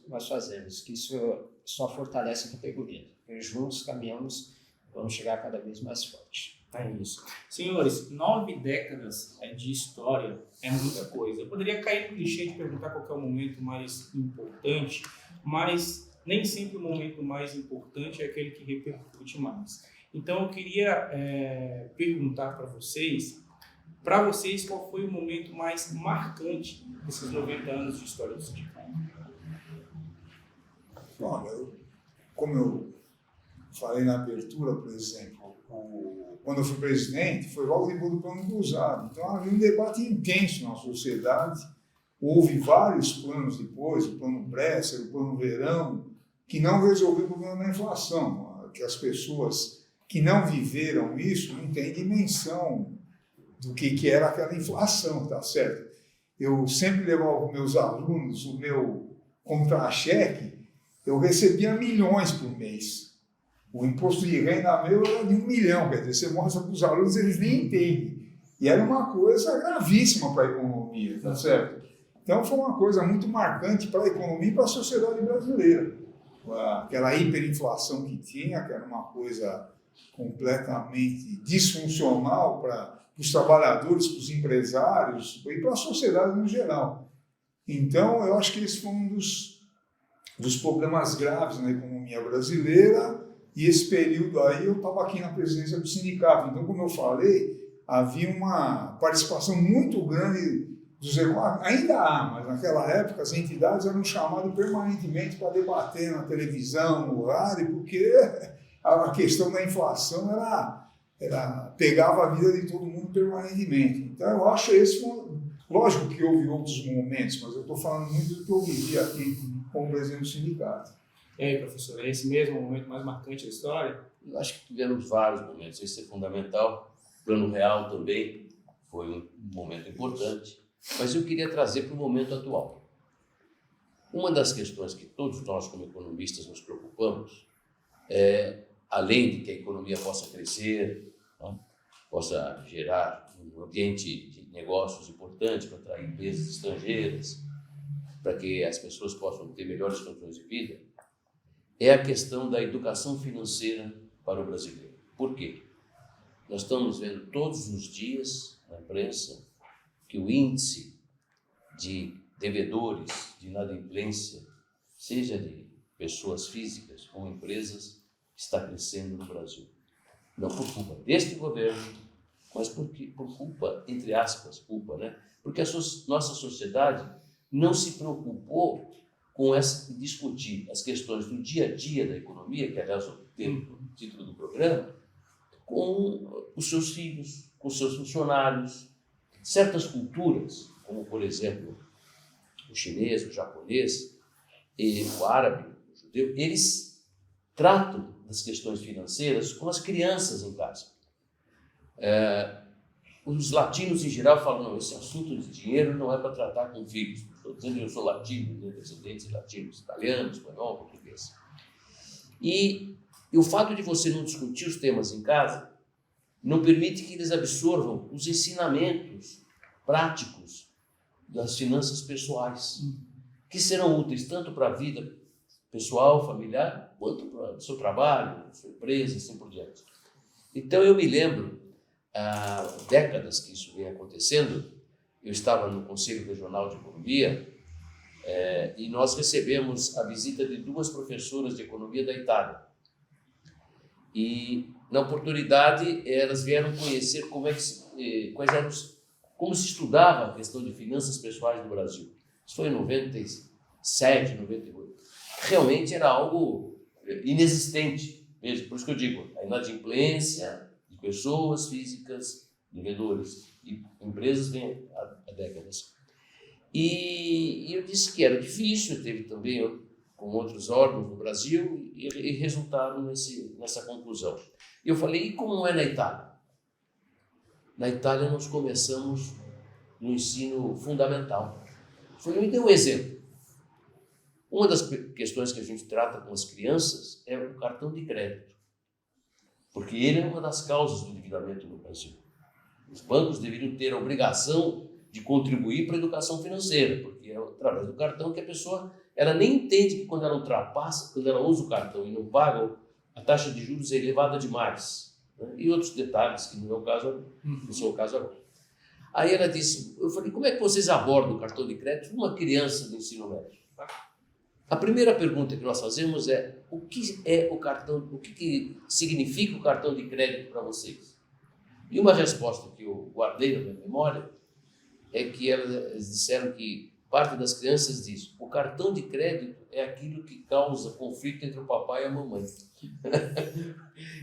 Speaker 6: nós fazemos, que isso só fortalece a categoria. Porque juntos caminhamos, vamos chegar cada vez mais forte.
Speaker 1: É isso. Senhores, 9 décadas de história é muita coisa. Eu poderia cair no clichê de perguntar qual que é o momento mais importante, mas nem sempre o momento mais importante é aquele que repercute mais. Então eu queria perguntar para vocês, qual foi o momento mais marcante desses 90 anos de história do sindicato?
Speaker 2: Olha, como eu falei na abertura, por exemplo, quando eu fui presidente, foi logo depois do plano cruzado. Então havia um debate intenso na sociedade. Houve vários planos depois, o plano Bresser, o plano Verão, que não resolveu o problema da inflação. Que as pessoas que não viveram isso não têm dimensão do que era aquela inflação, tá certo? Eu sempre levava para os meus alunos o meu contra-cheque, eu recebia milhões por mês. O imposto de renda meu era de 1 milhão, quer dizer, você mostra para os alunos, eles nem entendem. E era uma coisa gravíssima para a economia, tá certo? Então foi uma coisa muito marcante para a economia e para a sociedade brasileira. Aquela hiperinflação que tinha, que era uma coisa completamente disfuncional para os trabalhadores, para os empresários e para a sociedade no geral. Então, eu acho que esse foi um dos problemas graves na economia brasileira, e esse período aí eu estava aqui na presidência do sindicato. Então, como eu falei, havia uma participação muito grande dos economistas. Ainda há, mas naquela época as entidades eram chamadas permanentemente para debater na televisão, no rádio, porque a questão da inflação pegava a vida de todo mundo permanentemente. Então, eu acho esse lógico que houve outros momentos, mas eu estou falando muito do que eu vivi aqui como presidente do sindicato.
Speaker 1: E aí, professor, é esse mesmo o momento mais marcante da história?
Speaker 3: Eu acho que tivemos vários momentos, esse é fundamental. O Plano Real também foi um momento importante, mas eu queria trazer para o momento atual. Uma das questões que todos nós, como economistas, nos preocupamos é, além de que a economia possa crescer, não? Possa gerar um ambiente de negócios importante para atrair empresas estrangeiras, para que as pessoas possam ter melhores condições de vida, é a questão da educação financeira para o brasileiro. Por quê? Nós estamos vendo todos os dias na imprensa que o índice de devedores, de inadimplência, seja de pessoas físicas ou empresas, está crescendo no Brasil. Não por culpa deste governo, mas por culpa, entre aspas, culpa, né? Porque a nossa sociedade não se preocupou com discutir as questões do dia a dia da economia, que aliás é o título do programa, com os seus filhos, com os seus funcionários. Certas culturas, como por exemplo o chinês, o japonês, e o árabe, o judeu, eles tratam das questões financeiras com as crianças em casa. Os latinos em geral falam, não, esse assunto de dinheiro não é para tratar com filhos. Estou dizendo que eu sou latino, descendentes latinos, italiano, espanhol, português. E o fato de você não discutir os temas em casa não permite que eles absorvam os ensinamentos práticos das finanças pessoais, que serão úteis tanto para a vida pessoal, familiar, quanto para o seu trabalho, sua empresa, assim por diante. Então eu me lembro, há décadas que isso vem acontecendo, eu estava no Conselho Regional de Economia e nós recebemos a visita de 2 professoras de economia da Itália. E na oportunidade elas vieram conhecer como se estudava a questão de finanças pessoais no Brasil. Isso foi em 97, 98. Realmente era algo inexistente mesmo, por isso que eu digo, a inadimplência de pessoas físicas, vendedores e empresas vem há décadas. E eu disse que era difícil, teve também com outros órgãos no Brasil e resultaram nessa conclusão. E eu falei, e como é na Itália? Na Itália nós começamos no ensino fundamental. Eu falei, me dê um exemplo. Uma das questões que a gente trata com as crianças é o cartão de crédito, porque ele é uma das causas do endividamento no Brasil. Os bancos deveriam ter a obrigação de contribuir para a educação financeira, porque é através do cartão que a pessoa ela nem entende que quando ela ultrapassa, quando ela usa o cartão e não paga, a taxa de juros é elevada demais, né? E outros detalhes que não é o caso, não são o caso agora. Aí ela disse, eu falei, como é que vocês abordam o cartão de crédito numa criança do ensino médio? A primeira pergunta que nós fazemos é, o que é o cartão, o que significa o cartão de crédito para vocês? E uma resposta que eu guardei na minha memória é que elas disseram que parte das crianças diz, o cartão de crédito é aquilo que causa conflito entre o papai e a mamãe.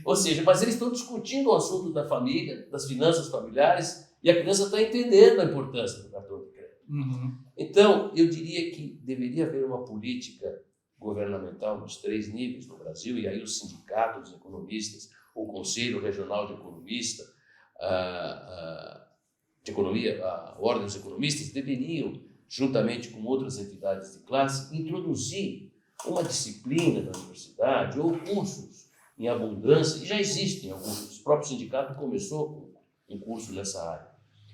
Speaker 3: Ou seja, mas eles estão discutindo o assunto da família, das finanças familiares, e a criança está entendendo a importância do cartão de crédito. Então, eu diria que deveria haver uma política governamental nos 3 níveis no Brasil, e aí o sindicato dos economistas, o Conselho Regional de Economistas, a Ordem dos Economistas deveriam, juntamente com outras entidades de classe, introduzir uma disciplina da universidade ou cursos em abundância, e já existem alguns, o próprio sindicato começou com um curso nessa área,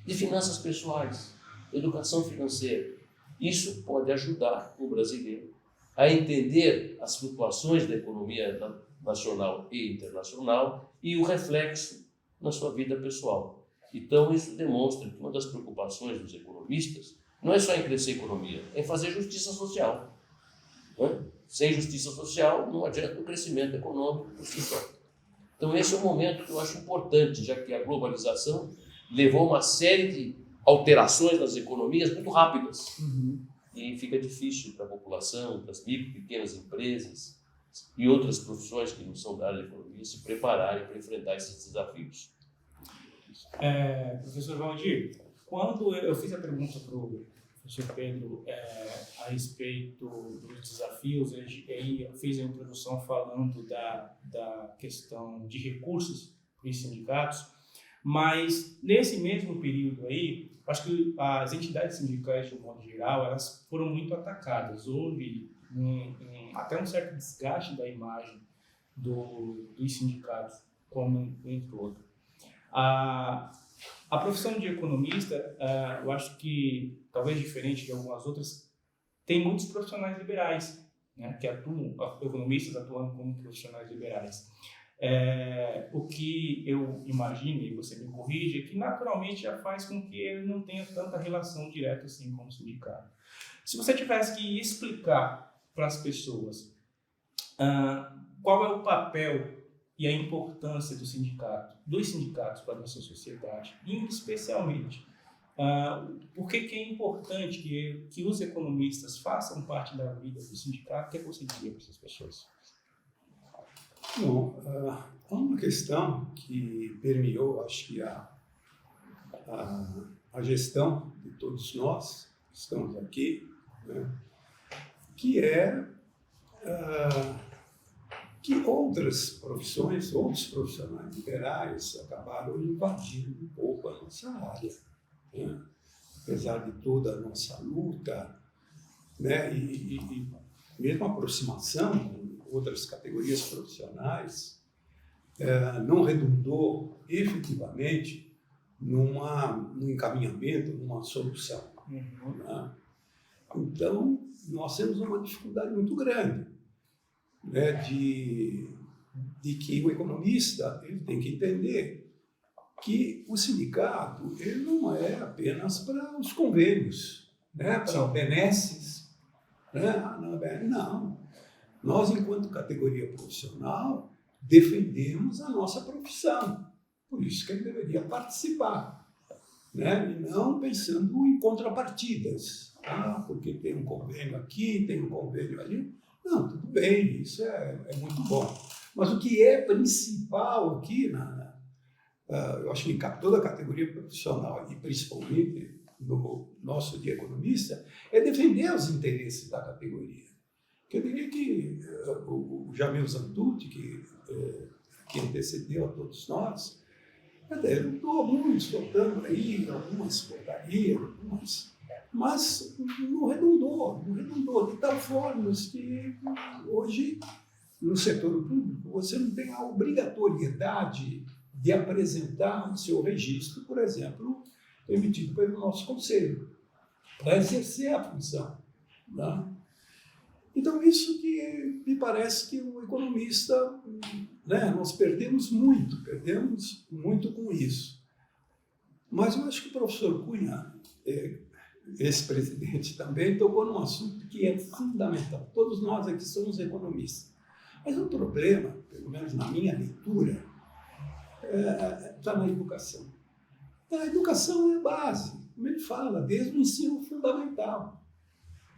Speaker 3: de finanças pessoais, educação financeira. Isso pode ajudar o brasileiro a entender as flutuações da economia nacional e internacional e o reflexo na sua vida pessoal. Então, isso demonstra que uma das preocupações dos economistas não é só em crescer a economia, é em fazer justiça social. Né? Sem justiça social, não adianta o crescimento econômico por si só. Então, esse é um momento que eu acho importante, já que a globalização levou uma série de alterações nas economias muito rápidas. E fica difícil para a população, para as micro e pequenas empresas e outras profissões que não são da área da economia se prepararem para enfrentar esses desafios.
Speaker 1: Professor Valdir, quando eu fiz a pergunta para o professor Pedro a respeito dos desafios, aí eu fiz a introdução falando da questão de recursos para os sindicatos, mas nesse mesmo período aí, acho que as entidades sindicais, de um modo geral, elas foram muito atacadas. Houve até um certo desgaste da imagem dos sindicatos como um todo. A profissão de economista, eu acho que, talvez diferente de algumas outras, tem muitos profissionais liberais, né, que atuam, economistas atuando como profissionais liberais. O que eu imagino, e você me corrige, é que naturalmente já faz com que ele não tenha tanta relação direta assim com o sindicato. Se você tivesse que explicar para as pessoas qual é o papel e a importância dos sindicatos para a nossa sociedade, e especialmente por que é importante que os economistas façam parte da vida do sindicato, o que você diria para essas pessoas?
Speaker 5: Bom, há uma questão que permeou, acho que a gestão de todos nós que estamos aqui, né, que é que outras profissões, outros profissionais liberais acabaram invadindo um pouco a nossa área, né? Apesar de toda a nossa luta, né, e mesmo a aproximação com outras categorias profissionais, não redundou efetivamente num encaminhamento, numa solução. Né? Então, nós temos uma dificuldade muito grande, né, de que o economista ele tem que entender que o sindicato ele não é apenas para os convênios, né, para benesses. Né? Não. Nós, enquanto categoria profissional, defendemos a nossa profissão. Por isso que ele deveria participar, né? E não pensando em contrapartidas. Porque tem um convênio aqui, tem um convênio ali. Não, tudo bem, isso é muito bom. Mas o que é principal aqui, eu acho que em toda a categoria profissional, e principalmente no nosso de economista, é defender os interesses da categoria. Eu diria que o Jamil Zantucci, que antecedeu a todos nós, ele lutou muito, soltando aí algumas portarias, mas não redundou de tal forma que hoje, no setor público, você não tem a obrigatoriedade de apresentar o seu registro, por exemplo, emitido pelo nosso conselho, para exercer a função. Né? Então, isso que me parece que o economista, né, nós perdemos muito com isso. Mas eu acho que o professor Cunha, esse presidente também, tocou num assunto que é fundamental. Todos nós aqui somos economistas. Mas o problema, pelo menos na minha leitura, está na educação. A educação é a base, como ele fala, desde o ensino fundamental.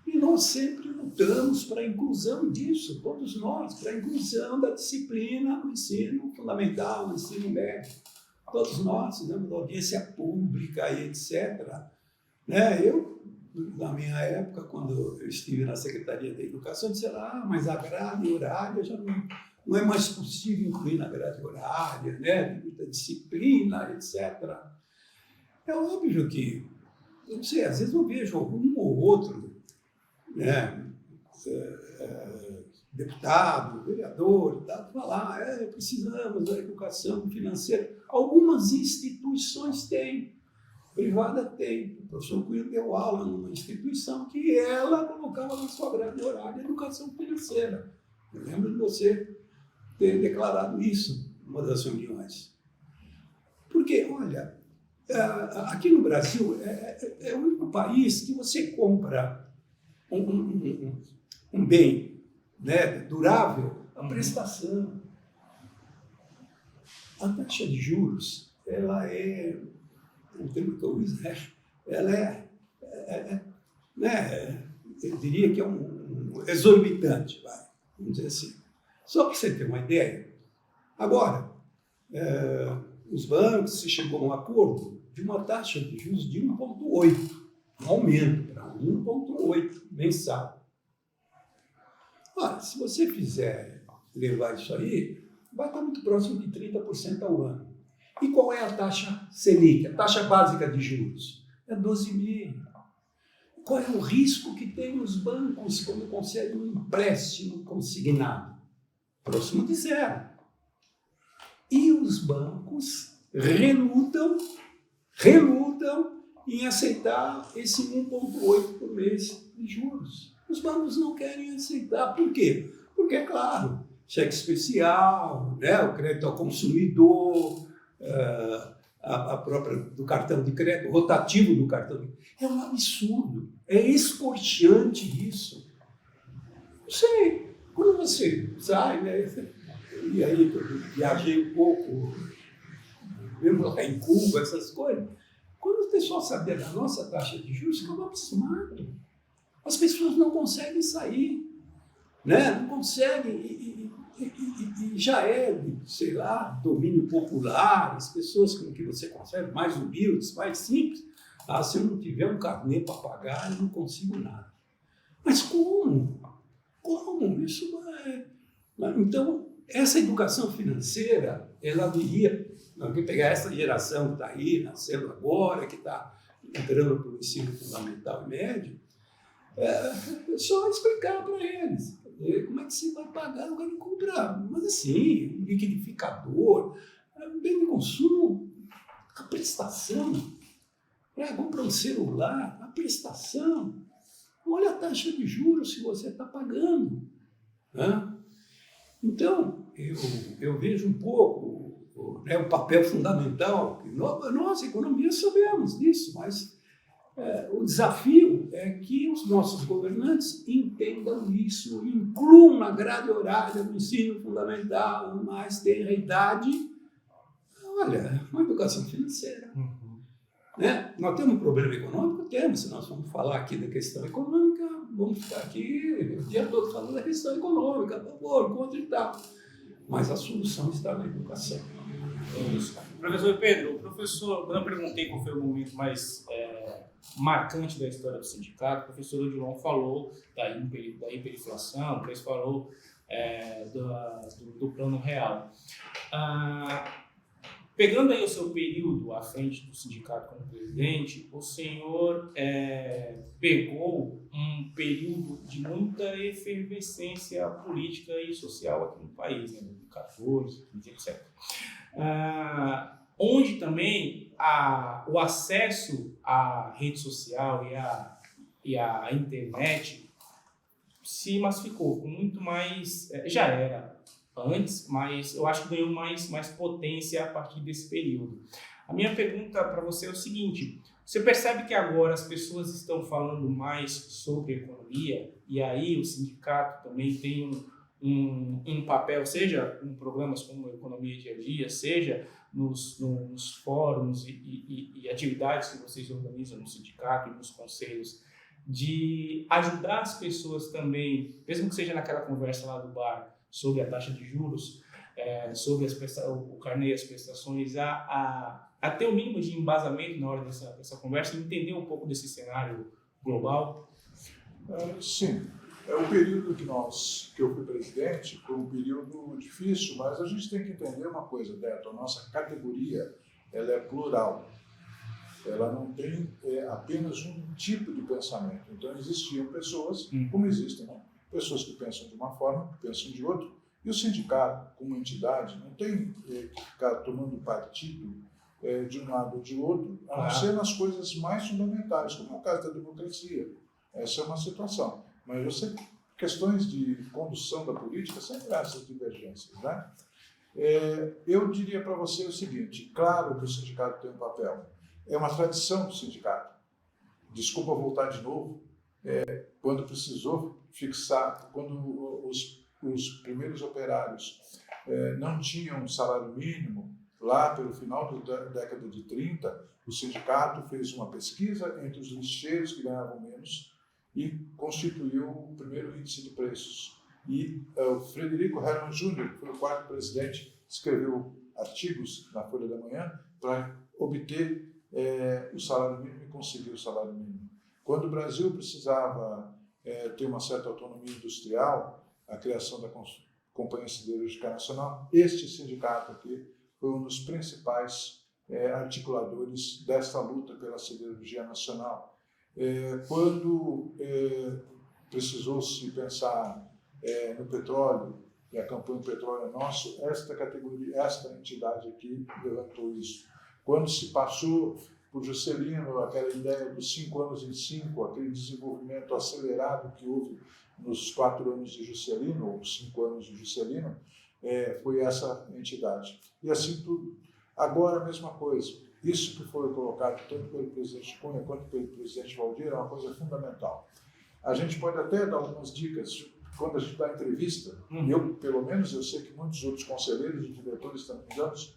Speaker 5: E nós sempre lutamos para a inclusão disso, todos nós, para a inclusão da disciplina no ensino fundamental, no ensino médio. Todos nós fizemos audiência pública e etc. Né? Eu, na minha época, quando eu estive na Secretaria da Educação, disse mas a grade horária já não é mais possível incluir na grade horária, né? Muita disciplina, etc. É óbvio que, eu não sei, às vezes eu vejo um ou outro, né, deputado, vereador, falar, precisamos da educação financeira. Algumas instituições têm, privada tem. O professor Cunha deu aula numa instituição que ela colocava na sua grade horária a educação financeira. Eu lembro de você ter declarado isso em uma das reuniões. Porque, olha, aqui no Brasil é o único país que você compra um bem, né, durável, a prestação. A taxa de juros, ela é, o termo que eu uso, ela né, eu diria que é um exorbitante, vamos dizer assim. Só para você ter uma ideia, agora, os bancos se chegou a um acordo de uma taxa de juros de 1,8, um aumento para 1,8 mensal. Ora, se você fizer levar isso aí, vai estar muito próximo de 30% ao ano. E qual é a taxa Selic, a taxa básica de juros? É 12,5%. Qual é o risco que tem os bancos quando concedem um empréstimo consignado? Próximo de zero. E os bancos relutam em aceitar esse 1,8 por mês de juros. Os bancos não querem aceitar. Por quê? Porque, é claro, cheque especial, né, o crédito ao consumidor, a própria do cartão de crédito, rotativo do cartão de crédito. É um absurdo. É escorcheante isso. Não sei. Quando você sai, né, e aí eu viajei um pouco, mesmo lá em Cuba, essas coisas, quando o pessoal sabia da nossa taxa de juros, ficava abismado. As pessoas não conseguem sair, né? Não conseguem, e já é, sei lá, domínio popular, as pessoas com que você consegue, mais humildes, mais simples, se eu não tiver um carnê para pagar, eu não consigo nada. Mas como? Como? Isso vai... Então, essa educação financeira, ela viria, alguém pegar essa geração que está aí, nascendo agora, que está entrando para o ensino fundamental e médio, só explicar para eles. Como é que você vai pagar? O cara compra, mas assim, um liquidificador, um bem de consumo, a prestação. Comprar um celular, a prestação. Olha a taxa de juros se você está pagando. Né? Então, eu vejo um pouco o papel fundamental. Nós, economistas, sabemos disso, mas o desafio é que os nossos governantes entendam isso, incluam na grade horária do ensino fundamental, mas tenham a idade, uma educação financeira. Né? Nós temos um problema econômico? Temos. Se nós vamos falar aqui da questão econômica, vamos ficar aqui o dia todo falando da questão econômica, a favor, contra e tal. Mas a solução está na educação.
Speaker 1: Professor Pedro, quando eu perguntei qual foi o momento mais marcante da história do sindicato, o professor Odilon falou da hiperinflação, depois falou do plano real. Pegando aí o seu período à frente do sindicato como presidente, o senhor pegou um período de muita efervescência política e social aqui no país, né, 2014, 15, etc. Onde também o acesso à rede social e à internet se massificou com muito mais... já era antes, mas eu acho que ganhou mais potência a partir desse período. A minha pergunta para você é o seguinte: você percebe que agora as pessoas estão falando mais sobre economia e aí o sindicato também tem um papel, seja em programas como Economia Dia a Dia, seja nos fóruns e atividades que vocês organizam no sindicato e nos conselhos, de ajudar as pessoas também, mesmo que seja naquela conversa lá do bar, sobre a taxa de juros, sobre o carnê e as prestações, a ter o mínimo de embasamento na hora dessa conversa e entender um pouco desse cenário global?
Speaker 4: Sim. O período que eu fui presidente foi um período difícil, mas a gente tem que entender uma coisa, Beto: a nossa categoria ela é plural. Ela não tem apenas um tipo de pensamento. Então, existiam pessoas, como existem, né? Pessoas que pensam de uma forma, que pensam de outra. E o sindicato, como entidade, não tem que ficar tomando partido de um lado ou de outro, a não ser nas coisas mais fundamentais, como é o caso da democracia. Essa é uma situação. Mas eu sei que questões de condução da política sempre há essas divergências, né? Eu diria para você o seguinte: claro que o sindicato tem um papel. É uma tradição do sindicato. Desculpa voltar de novo. Quando precisou fixar, quando os primeiros operários não tinham salário mínimo, lá pelo final da década de 30, o sindicato fez uma pesquisa entre os lixeiros que ganhavam menos e constituiu o primeiro índice de preços. E o Frederico Hermann Jr., que foi o quarto presidente, escreveu artigos na Folha da Manhã para obter o salário mínimo e conseguir o salário mínimo. Quando o Brasil precisava ter uma certa autonomia industrial, a criação da Companhia Siderúrgica Nacional, este sindicato aqui foi um dos principais articuladores desta luta pela siderurgia nacional. Quando precisou-se pensar no petróleo, e a campanha Petróleo é Nosso, esta categoria, esta entidade aqui levantou isso. Quando se passou por Juscelino aquela ideia dos 5 anos em 5, aquele desenvolvimento acelerado que houve nos 4 anos de Juscelino, ou 5 anos de Juscelino, foi essa entidade. E assim tudo. Agora a mesma coisa. Isso que foi colocado tanto pelo presidente Cunha quanto pelo presidente Valdir é uma coisa fundamental. A gente pode até dar algumas dicas quando a gente dá entrevista. Pelo menos, eu sei que muitos outros conselheiros e diretores também damos,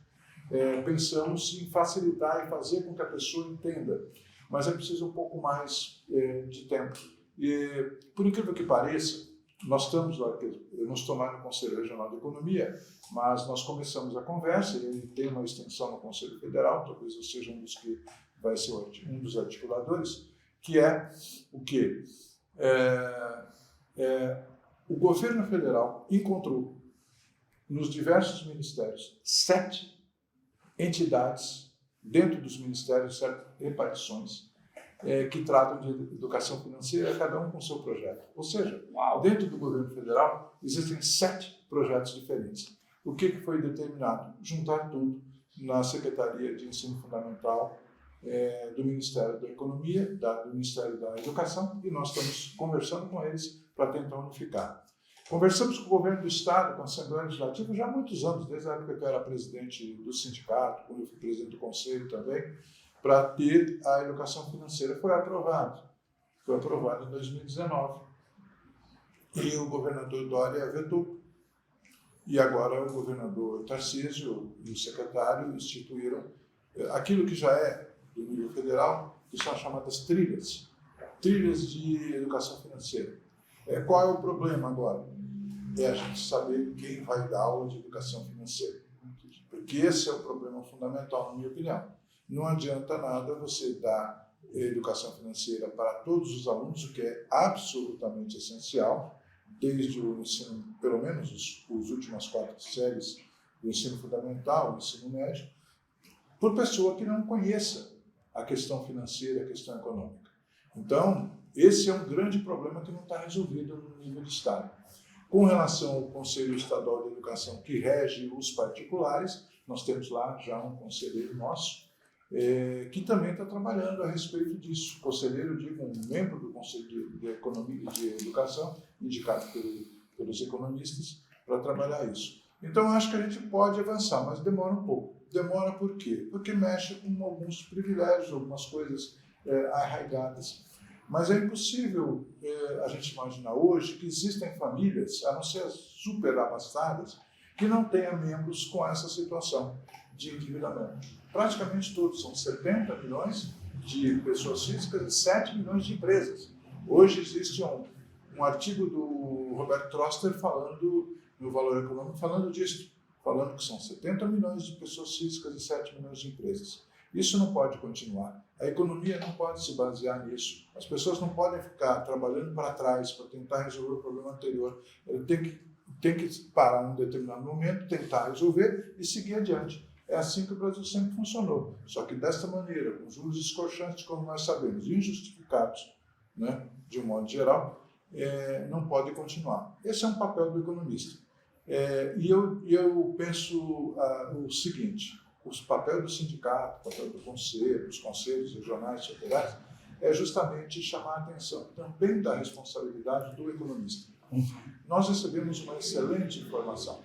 Speaker 4: pensamos em facilitar e fazer com que a pessoa entenda, mas é preciso um pouco mais de tempo. E, por incrível que pareça, nós estamos lá, eu não estou mais no Conselho Regional de Economia, mas nós começamos a conversa, e ele tem uma extensão no Conselho Federal, talvez eu seja um dos que vai ser um dos articuladores, que é o quê? O governo federal encontrou nos diversos ministérios 7 entidades dentro dos ministérios, certas repartições, que tratam de educação financeira, cada um com seu projeto. Ou seja,
Speaker 1: Uau!
Speaker 4: dentro do governo federal existem 7 projetos diferentes. O que foi determinado? Juntar tudo na Secretaria de Ensino Fundamental do Ministério da Economia, do Ministério da Educação, e nós estamos conversando com eles para tentar unificar. Conversamos com o governo do Estado, com a Assembleia Legislativa, já há muitos anos, desde a época que eu era presidente do sindicato, quando eu fui presidente do Conselho também, para ter a educação financeira. Foi aprovado em 2019. E o governador Dória vetou. E agora o governador Tarcísio e o secretário instituíram aquilo que já é do nível federal, que são as chamadas trilhas de educação financeira. Qual é o problema agora? É a gente saber quem vai dar aula de educação financeira. Porque esse é o problema fundamental, na minha opinião. Não adianta nada você dar educação financeira para todos os alunos, o que é absolutamente essencial, desde o ensino, pelo menos as últimas 4 séries do ensino fundamental, do ensino médio, por pessoa que não conheça a questão financeira, a questão econômica. Então, esse é um grande problema que não está resolvido no nível do Estado. Com relação ao Conselho Estadual de Educação, que rege os particulares, nós temos lá já um conselheiro nosso, que também está trabalhando a respeito disso. Conselheiro, digo, um membro do Conselho de Economia e de Educação, indicado pelos economistas, para trabalhar isso. Então, acho que a gente pode avançar, mas demora um pouco. Demora por quê? Porque mexe com alguns privilégios, algumas coisas arraigadas. Mas é impossível a gente imaginar hoje que existem famílias, a não ser as super abastadas, que não tenham membros com essa situação de endividamento. Praticamente todos, são 70 milhões de pessoas físicas e 7 milhões de empresas. Hoje existe um artigo do Roberto Troster falando, no Valor Econômico, falando disso, falando que são 70 milhões de pessoas físicas e 7 milhões de empresas. Isso não pode continuar. A economia não pode se basear nisso. As pessoas não podem ficar trabalhando para trás para tentar resolver o problema anterior. Tem que parar em um determinado momento, tentar resolver e seguir adiante. É assim que o Brasil sempre funcionou. Só que desta maneira, com juros escorchantes, como nós sabemos, injustificados, né, de um modo geral, não pode continuar. Esse é um papel do economista. E eu penso o seguinte: o papel do sindicato, o papel do conselho, dos conselhos regionais, federais, é justamente chamar a atenção também da responsabilidade do economista. Nós recebemos uma excelente informação.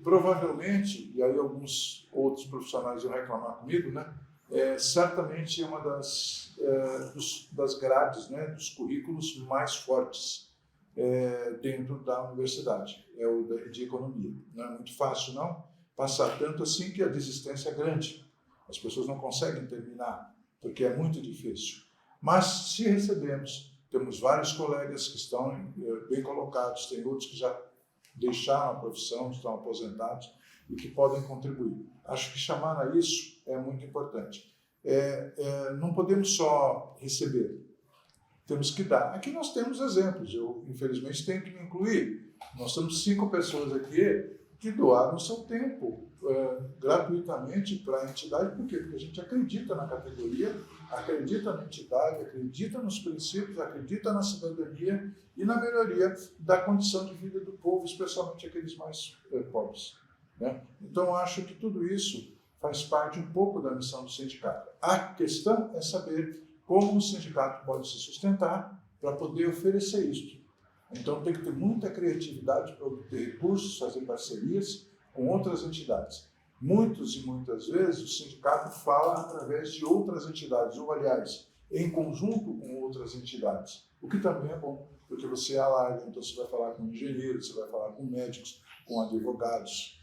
Speaker 4: Provavelmente, e aí alguns outros profissionais vão reclamar comigo, né? Certamente é uma das grades, né, dos currículos mais fortes dentro da universidade, é o de economia. Não é muito fácil, não, passar tanto assim que a desistência é grande. As pessoas não conseguem terminar, porque é muito difícil. Mas se recebemos, temos vários colegas que estão bem colocados, tem outros que já deixaram a profissão, estão aposentados e que podem contribuir. Acho que chamar a isso é muito importante. Não podemos só receber, temos que dar. Aqui nós temos exemplos, eu infelizmente tenho que me incluir. Nós temos 5 pessoas aqui que doaram o seu tempo gratuitamente para a entidade. Por quê? Porque a gente acredita na categoria, acredita na entidade, acredita nos princípios, acredita na cidadania e na melhoria da condição de vida do povo, especialmente aqueles mais pobres, né? Então, acho que tudo isso faz parte um pouco da missão do sindicato. A questão é saber como o sindicato pode se sustentar para poder oferecer isso. Então, tem que ter muita criatividade para obter recursos, fazer parcerias com outras entidades. Muitas e muitas vezes o sindicato fala através de outras entidades, ou, aliás, em conjunto com outras entidades, o que também é bom, porque você alarga, então você vai falar com engenheiros, você vai falar com médicos, com advogados,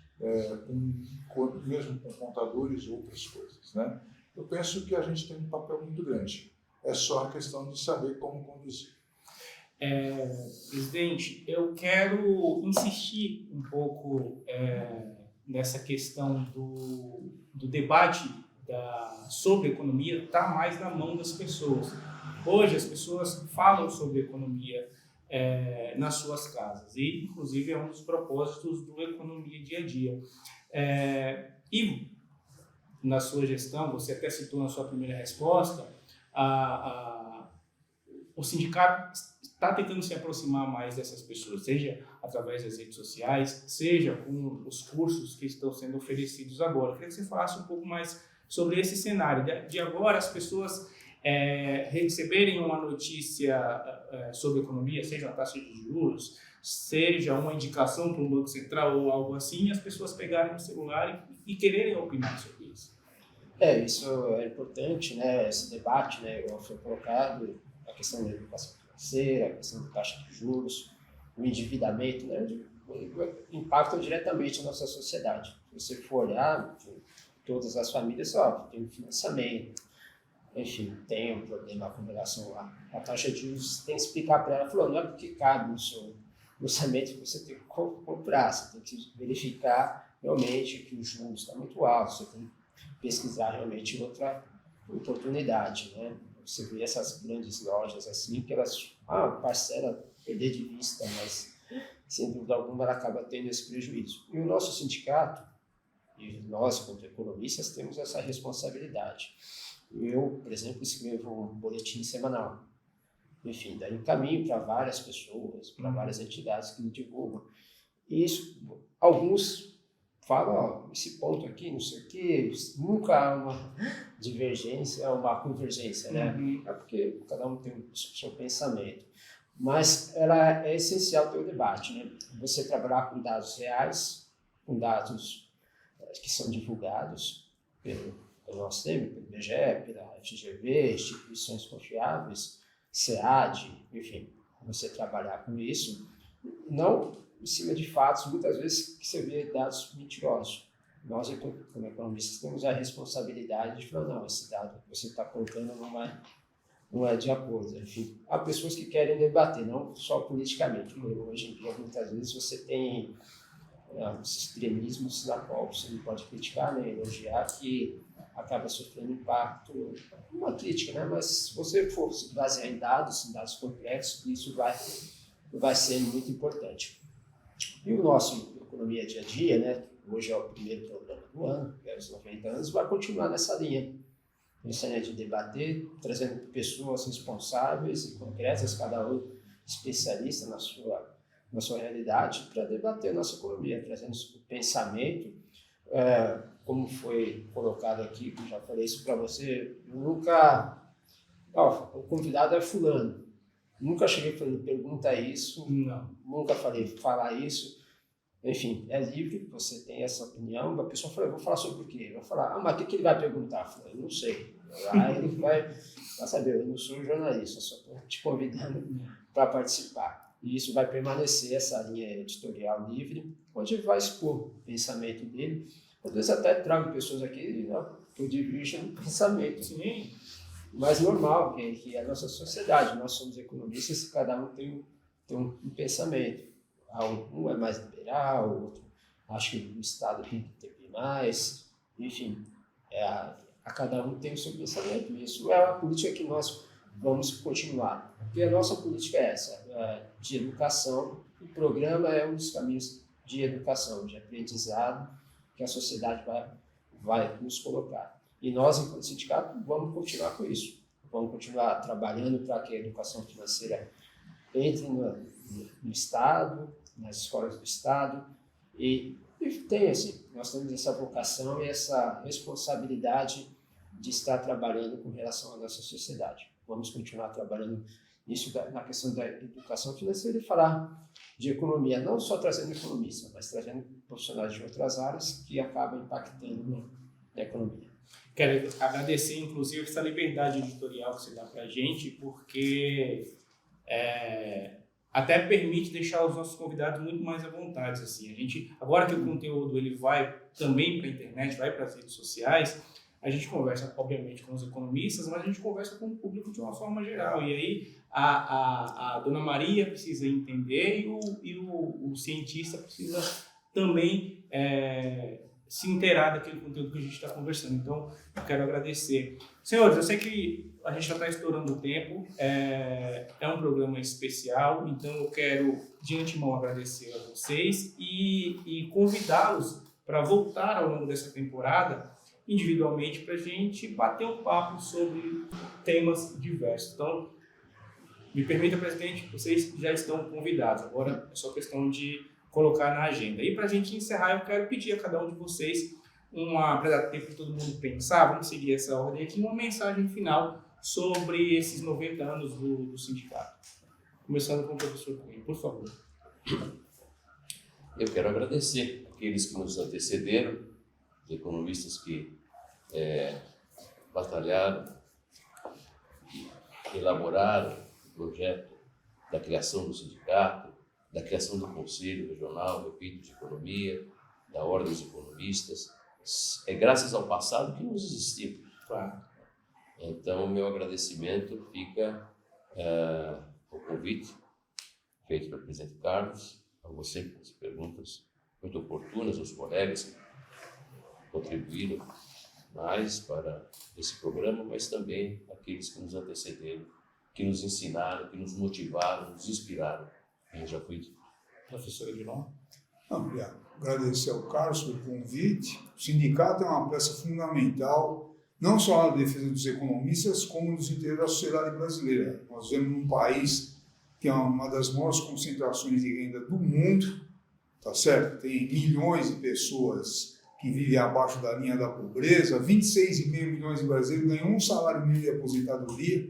Speaker 4: mesmo com contadores e outras coisas, né? Eu penso que a gente tem um papel muito grande. É só a questão de saber como conduzir.
Speaker 1: Presidente, eu quero insistir um pouco nessa questão do debate sobre economia está mais na mão das pessoas. Hoje as pessoas falam sobre economia nas suas casas e, inclusive, é um dos propósitos do Economia Dia a Dia. E na sua gestão, você até citou na sua primeira resposta, o sindicato está tentando se aproximar mais dessas pessoas, seja através das redes sociais, seja com os cursos que estão sendo oferecidos agora. Eu queria que você falasse um pouco mais sobre esse cenário. De agora, as pessoas receberem uma notícia sobre economia, seja uma taxa de juros, seja uma indicação para um banco central ou algo assim, e as pessoas pegarem o celular e quererem opinar sobre isso.
Speaker 6: Isso é importante, né? Esse debate, né? Igual foi colocado, a questão da educação financeira, a questão da taxa de juros, o endividamento, né? Impactam diretamente a nossa sociedade. Se você for olhar, todas as famílias, tem um financiamento, enfim, tem um problema com relação à taxa de juros, você tem que explicar para ela, não é porque cabe no seu orçamento que você tem que comprar, você tem que verificar realmente que o juros está muito alto, você tem que pesquisar realmente outra oportunidade, né? Você vê essas grandes lojas assim, que elas, parcela perder de vista, mas sem dúvida alguma ela acaba tendo esse prejuízo. E o nosso sindicato, e nós, como economistas, temos essa responsabilidade. Eu, por exemplo, escrevo um boletim semanal. Enfim, daí encaminho para várias pessoas, para várias entidades que me divulgam. E isso, alguns falam, esse ponto aqui, não sei o quê, nunca há uma divergência, uma convergência, né? É porque cada um tem o seu pensamento. Mas ela é essencial ter o debate, né? Você trabalhar com dados reais, com dados que são divulgados pelo nosso pelo IBGE, pela FGV, instituições confiáveis, SEAD, enfim, você trabalhar com isso, não em cima de fatos, muitas vezes que você vê dados mentirosos. Nós, como economistas, temos a responsabilidade de falar, não, esse dado que você está colocando não é de acordo. Enfim, há pessoas que querem debater, não só politicamente, porque hoje em dia, muitas vezes, você tem extremismos na qual você não pode criticar, né, elogiar, que acaba sofrendo impacto, uma crítica, né, mas se você for se basear em dados complexos, isso vai ser muito importante. E o nosso Economia Dia a Dia, né, hoje é o primeiro programa do ano, que é os 90 anos, vai continuar nessa linha de debater, trazendo pessoas responsáveis e concretas, cada um especialista na sua realidade, para debater a nossa economia, trazendo o pensamento, como foi colocado aqui, como já falei isso para você, nunca... o convidado é fulano. Nunca cheguei falando, pergunta isso,
Speaker 1: não.
Speaker 6: Nunca falei, falar isso. Enfim, é livre, você tem essa opinião. A pessoa fala, eu vou falar sobre o quê? Eu vou falar, mas o que ele vai perguntar? Eu falo, eu não sei. Aí ele vai saber, eu não sou jornalista, só estou te convidando para participar. E isso vai permanecer, essa linha editorial livre, onde ele vai expor o pensamento dele. Às vezes até trago pessoas aqui que eu divirjo no pensamento.
Speaker 1: Sim.
Speaker 6: Mas normal, que é a nossa sociedade. Nós somos economistas e cada um tem um pensamento. Um é mais liberal, o outro acho que o Estado tem que ter mais. Enfim, a cada um tem o seu pensamento. E isso é uma política que nós vamos continuar. Porque a nossa política é essa, de educação. O programa é um dos caminhos de educação, de aprendizado, que a sociedade vai nos colocar. E nós, enquanto sindicato, vamos continuar com isso. Vamos continuar trabalhando para que a educação financeira entre no Estado, nas escolas do Estado. E nós temos essa vocação e essa responsabilidade de estar trabalhando com relação à nossa sociedade. Vamos continuar trabalhando nisso na questão da educação financeira e falar de economia, não só trazendo economistas, mas trazendo profissionais de outras áreas que acabam impactando na economia.
Speaker 1: Quero agradecer, inclusive, essa liberdade editorial que você dá para a gente, porque até permite deixar os nossos convidados muito mais à vontade. Assim. A gente, agora que o conteúdo ele vai também para a internet, vai para as redes sociais, a gente conversa, obviamente, com os economistas, mas a gente conversa com o público de uma forma geral. E aí a dona Maria precisa entender e o cientista precisa também se inteirar daquele conteúdo que a gente está conversando. Então, eu quero agradecer. Senhores, eu sei que a gente já está estourando o tempo, é um programa especial, então eu quero, de antemão, agradecer a vocês e convidá-los para voltar ao longo dessa temporada individualmente para a gente bater um papo sobre temas diversos. Então, me permita, presidente, vocês já estão convidados. Agora é só questão de colocar na agenda. E para a gente encerrar, eu quero pedir a cada um de vocês para dar tempo para todo mundo pensar, vamos seguir essa ordem aqui, uma mensagem final sobre esses 90 anos do sindicato. Começando com o professor Cunha, por favor.
Speaker 3: Eu quero agradecer aqueles que nos antecederam, os economistas que batalharam, elaboraram o projeto da criação do sindicato, da criação do Conselho Regional, repito, de Economia, da Ordem dos Economistas. É graças ao passado que nós existimos.
Speaker 1: Claro.
Speaker 3: Então, o meu agradecimento fica ao convite feito pelo presidente Carlos, a você com as perguntas muito oportunas, aos colegas que contribuíram mais para esse programa, mas também aqueles que nos antecederam, que nos ensinaram, que nos motivaram, nos inspiraram. Eu já fui dito.
Speaker 1: Professor Edilon.
Speaker 2: Agradecer ao Carlos pelo convite. O sindicato é uma peça fundamental, não só na defesa dos economistas, como nos interesses da sociedade brasileira. Nós vivemos num país que é uma das maiores concentrações de renda do mundo, tá certo? Tem milhões de pessoas que vivem abaixo da linha da pobreza, 26,5 milhões de brasileiros ganham um salário mínimo de aposentadoria.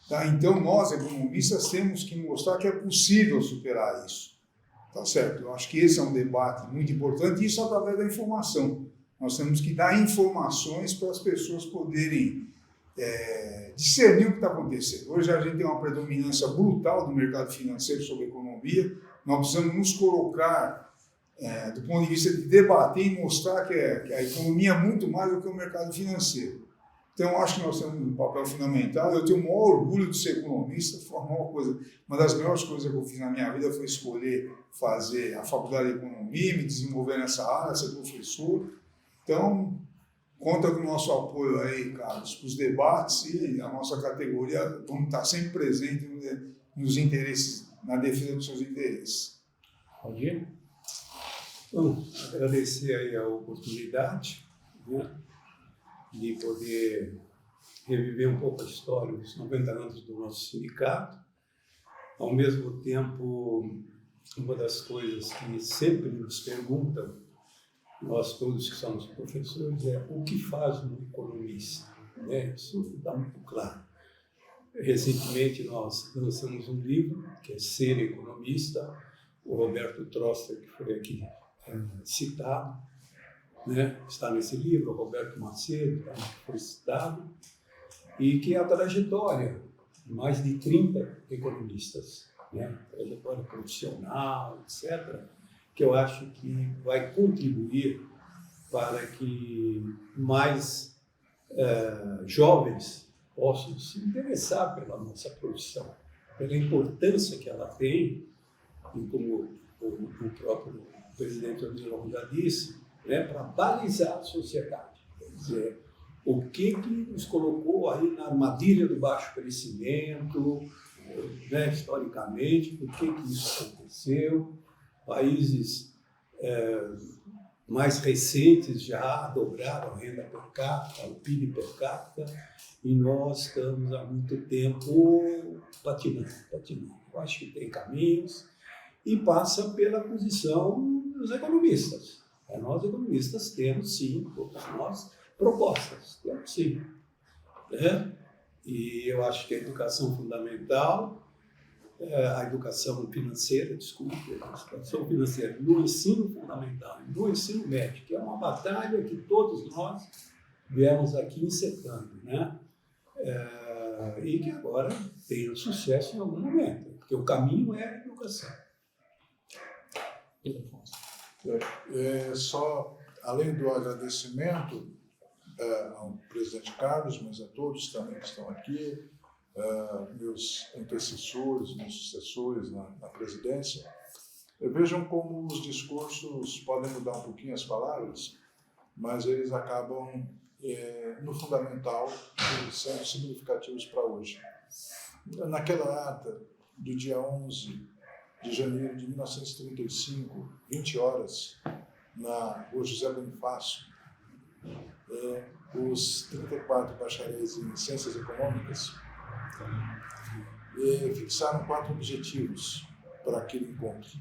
Speaker 2: Tá? Então, nós, economistas, temos que mostrar que é possível superar isso. Tá certo? Eu acho que esse é um debate muito importante, e isso através da informação. Nós temos que dar informações para as pessoas poderem discernir o que está acontecendo. Hoje a gente tem uma predominância brutal do mercado financeiro sobre a economia. Nós precisamos nos colocar do ponto de vista de debater e mostrar que a economia é muito mais do que o mercado financeiro. Então, eu acho que nós temos um papel fundamental. Eu tenho o maior orgulho de ser economista. Foi uma das melhores coisas que eu fiz na minha vida foi escolher fazer a faculdade de economia, me desenvolver nessa área, ser professor. Então, conta com o nosso apoio aí, Carlos, para os debates, e a nossa categoria vamos estar sempre presente nos interesses, na defesa dos seus interesses.
Speaker 1: Bom dia.
Speaker 5: Bom, agradecer aí a oportunidade, né, de poder reviver um pouco a história dos 90 anos do nosso sindicato. Ao mesmo tempo, uma das coisas que sempre nos perguntam, nós todos que somos professores, é o que faz um economista? Né? Isso está muito claro. Recentemente nós lançamos um livro, que é Ser Economista, o Roberto Troster, que foi aqui citado, né? Está nesse livro, o Roberto Macedo, que foi citado, e que é a trajetória de mais de 30 economistas, né? Trajetória profissional, etc., que eu acho que vai contribuir para que mais jovens possam se interessar pela nossa profissão, pela importância que ela tem, e como o próprio presidente Odilon já disse, né, para balizar a sociedade. Quer dizer, o que nos colocou aí na armadilha do baixo crescimento, né, historicamente, por que isso aconteceu. Países mais recentes já dobraram a renda per capita, o PIB per capita, e nós estamos há muito tempo patinando. Eu acho que tem caminhos, e passa pela posição dos economistas. Nós, economistas, temos sim, todos nós, propostas, temos sim. Né? E eu acho que a educação fundamental, a educação financeira, no ensino fundamental, no ensino médio, que é uma batalha que todos nós viemos aqui encetando, né? E que agora tem sucesso em algum momento, porque o caminho é a educação.
Speaker 4: Só, além do agradecimento ao presidente Carlos, mas a todos também que estão aqui, meus antecessores, meus sucessores na presidência, vejam como os discursos podem mudar um pouquinho as palavras, mas eles acabam, no fundamental, sendo significativos para hoje. Naquela ata do dia 11 de janeiro de 1935, 20 horas, na Rua José Bonifácio, os 34 bacharéis em Ciências Econômicas fixaram 4 objetivos para aquele encontro.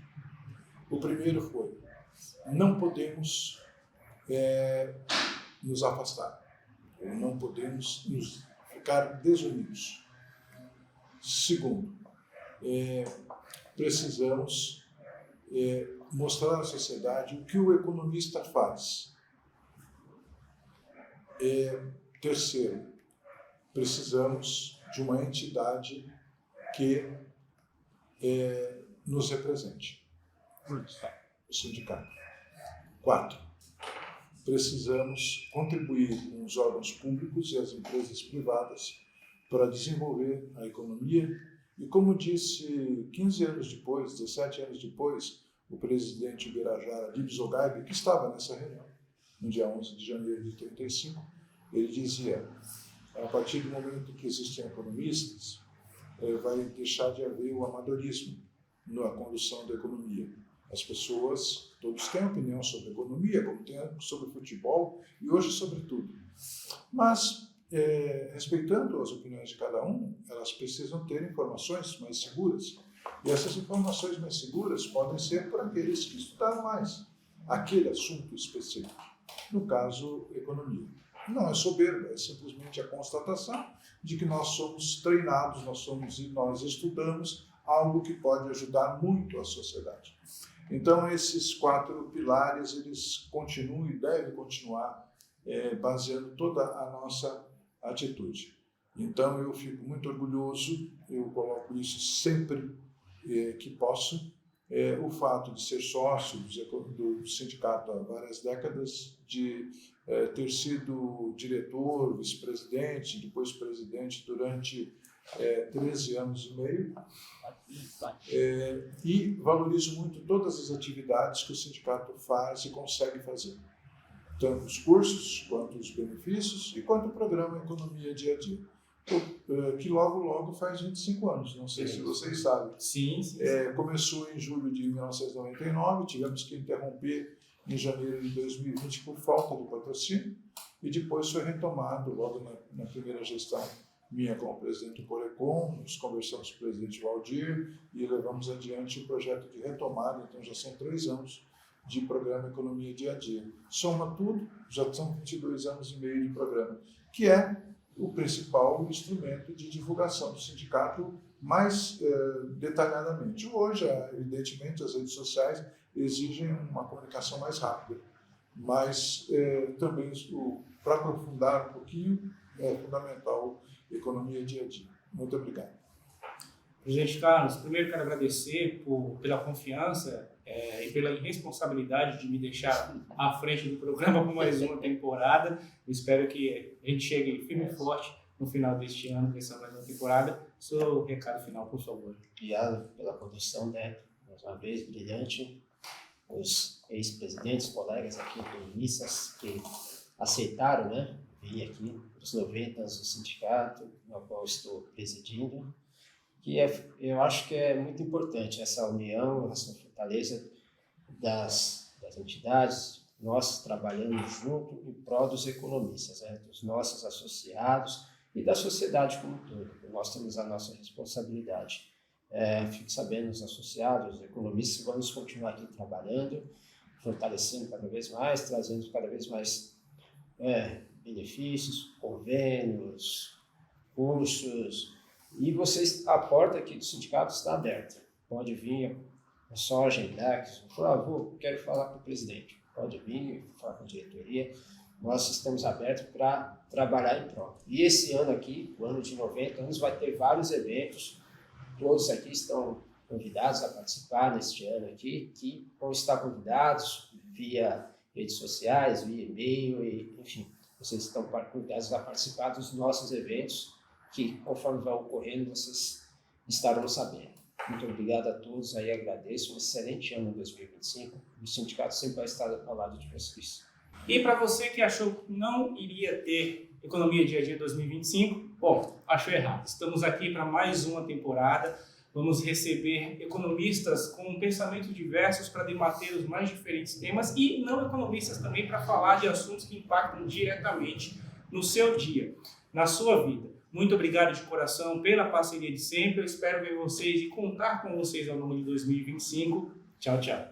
Speaker 4: O primeiro foi: não podemos nos afastar, ou não podemos ficar desunidos. Segundo, precisamos mostrar à sociedade o que o economista faz. Terceiro, precisamos de uma entidade que nos represente, o sindicato. 4, precisamos contribuir com os órgãos públicos e as empresas privadas para desenvolver a economia. E como disse 15 anos depois, 17 anos depois, o presidente Birajara Dibzogaib, que estava nessa reunião, no dia 11 de janeiro de 1935, ele dizia: a partir do momento que existem economistas, vai deixar de haver o amadorismo na condução da economia. As pessoas, todos têm opinião sobre economia, como tem sobre futebol e hoje sobre tudo. Mas, respeitando as opiniões de cada um, elas precisam ter informações mais seguras. E essas informações mais seguras podem ser por aqueles que estudaram mais aquele assunto específico. No caso, economia. Não é soberba, é simplesmente a constatação de que nós somos treinados, nós estudamos algo que pode ajudar muito a sociedade. Então, esses 4 pilares, eles continuam e devem continuar baseando toda a nossa atitude. Então, eu fico muito orgulhoso, eu coloco isso sempre que posso, o fato de ser sócio do sindicato há várias décadas, de ter sido diretor, vice-presidente, depois presidente durante 13 anos e meio, e valorizo muito todas as atividades que o sindicato faz e consegue fazer, tanto os cursos, quanto os benefícios e quanto o programa Economia Dia a Dia, que logo faz 25 anos, não sei se vocês sabem.
Speaker 1: Sim.
Speaker 4: Começou em julho de 1999, tivemos que interromper em janeiro de 2020 por falta de patrocínio, e depois foi retomado logo na primeira gestão minha como presidente do Corecon. Nós conversamos com o presidente Valdir e levamos adiante o projeto de retomada. Então já são 3 anos de programa Economia Dia a Dia. Soma tudo, já são 22 anos e meio de programa, que é o principal instrumento de divulgação do sindicato mais detalhadamente. Hoje, evidentemente, as redes sociais exigem uma comunicação mais rápida, mas também, para aprofundar um pouquinho, é fundamental Economia Dia a Dia. Muito obrigado.
Speaker 1: Presidente Carlos, primeiro quero agradecer pela confiança e pela irresponsabilidade de me deixar à frente do programa por mais uma temporada. Eu espero que a gente chegue firme e forte no final deste ano, dessa mais uma temporada. Seu recado final, por favor.
Speaker 6: Obrigado pela condução, né? Mais uma vez, brilhante. Os ex-presidentes, colegas aqui, economistas, que aceitaram, né, vir aqui, os 90 anos do sindicato, no qual estou presidindo, que eu acho que é muito importante essa união, essa fortaleza das entidades, nós trabalhando junto em prol dos economistas, né, dos nossos associados e da sociedade como um todo. Nós temos a nossa responsabilidade. Fique sabendo, os associados, os economistas, vamos continuar aqui trabalhando, fortalecendo cada vez mais, trazendo cada vez mais benefícios, convênios, cursos. E vocês, a porta aqui do sindicato está aberta. Pode vir, é só agendar. Por favor, quero falar com o presidente. Pode vir, falar com a diretoria. Nós estamos abertos para trabalhar em prol. E esse ano aqui, o ano de 90 anos, vai ter vários eventos. Todos aqui estão convidados a participar neste ano aqui, que vão estar convidados via redes sociais, via e-mail, enfim, vocês estão convidados a participar dos nossos eventos, que conforme vai ocorrendo, vocês estarão sabendo. Muito obrigado a todos, aí agradeço, um excelente ano 2025, o sindicato sempre vai estar ao lado de vocês.
Speaker 1: E para você que achou que não iria ter Economia Dia a Dia 2025, bom, achou errado. Estamos aqui para mais uma temporada Vamos receber economistas com pensamentos diversos para debater os mais diferentes temas e não economistas também para falar de assuntos que impactam diretamente no seu dia, na sua vida. Muito obrigado de coração pela parceria de sempre. Eu espero ver vocês e contar com vocês ao longo de 2025. Tchau, tchau.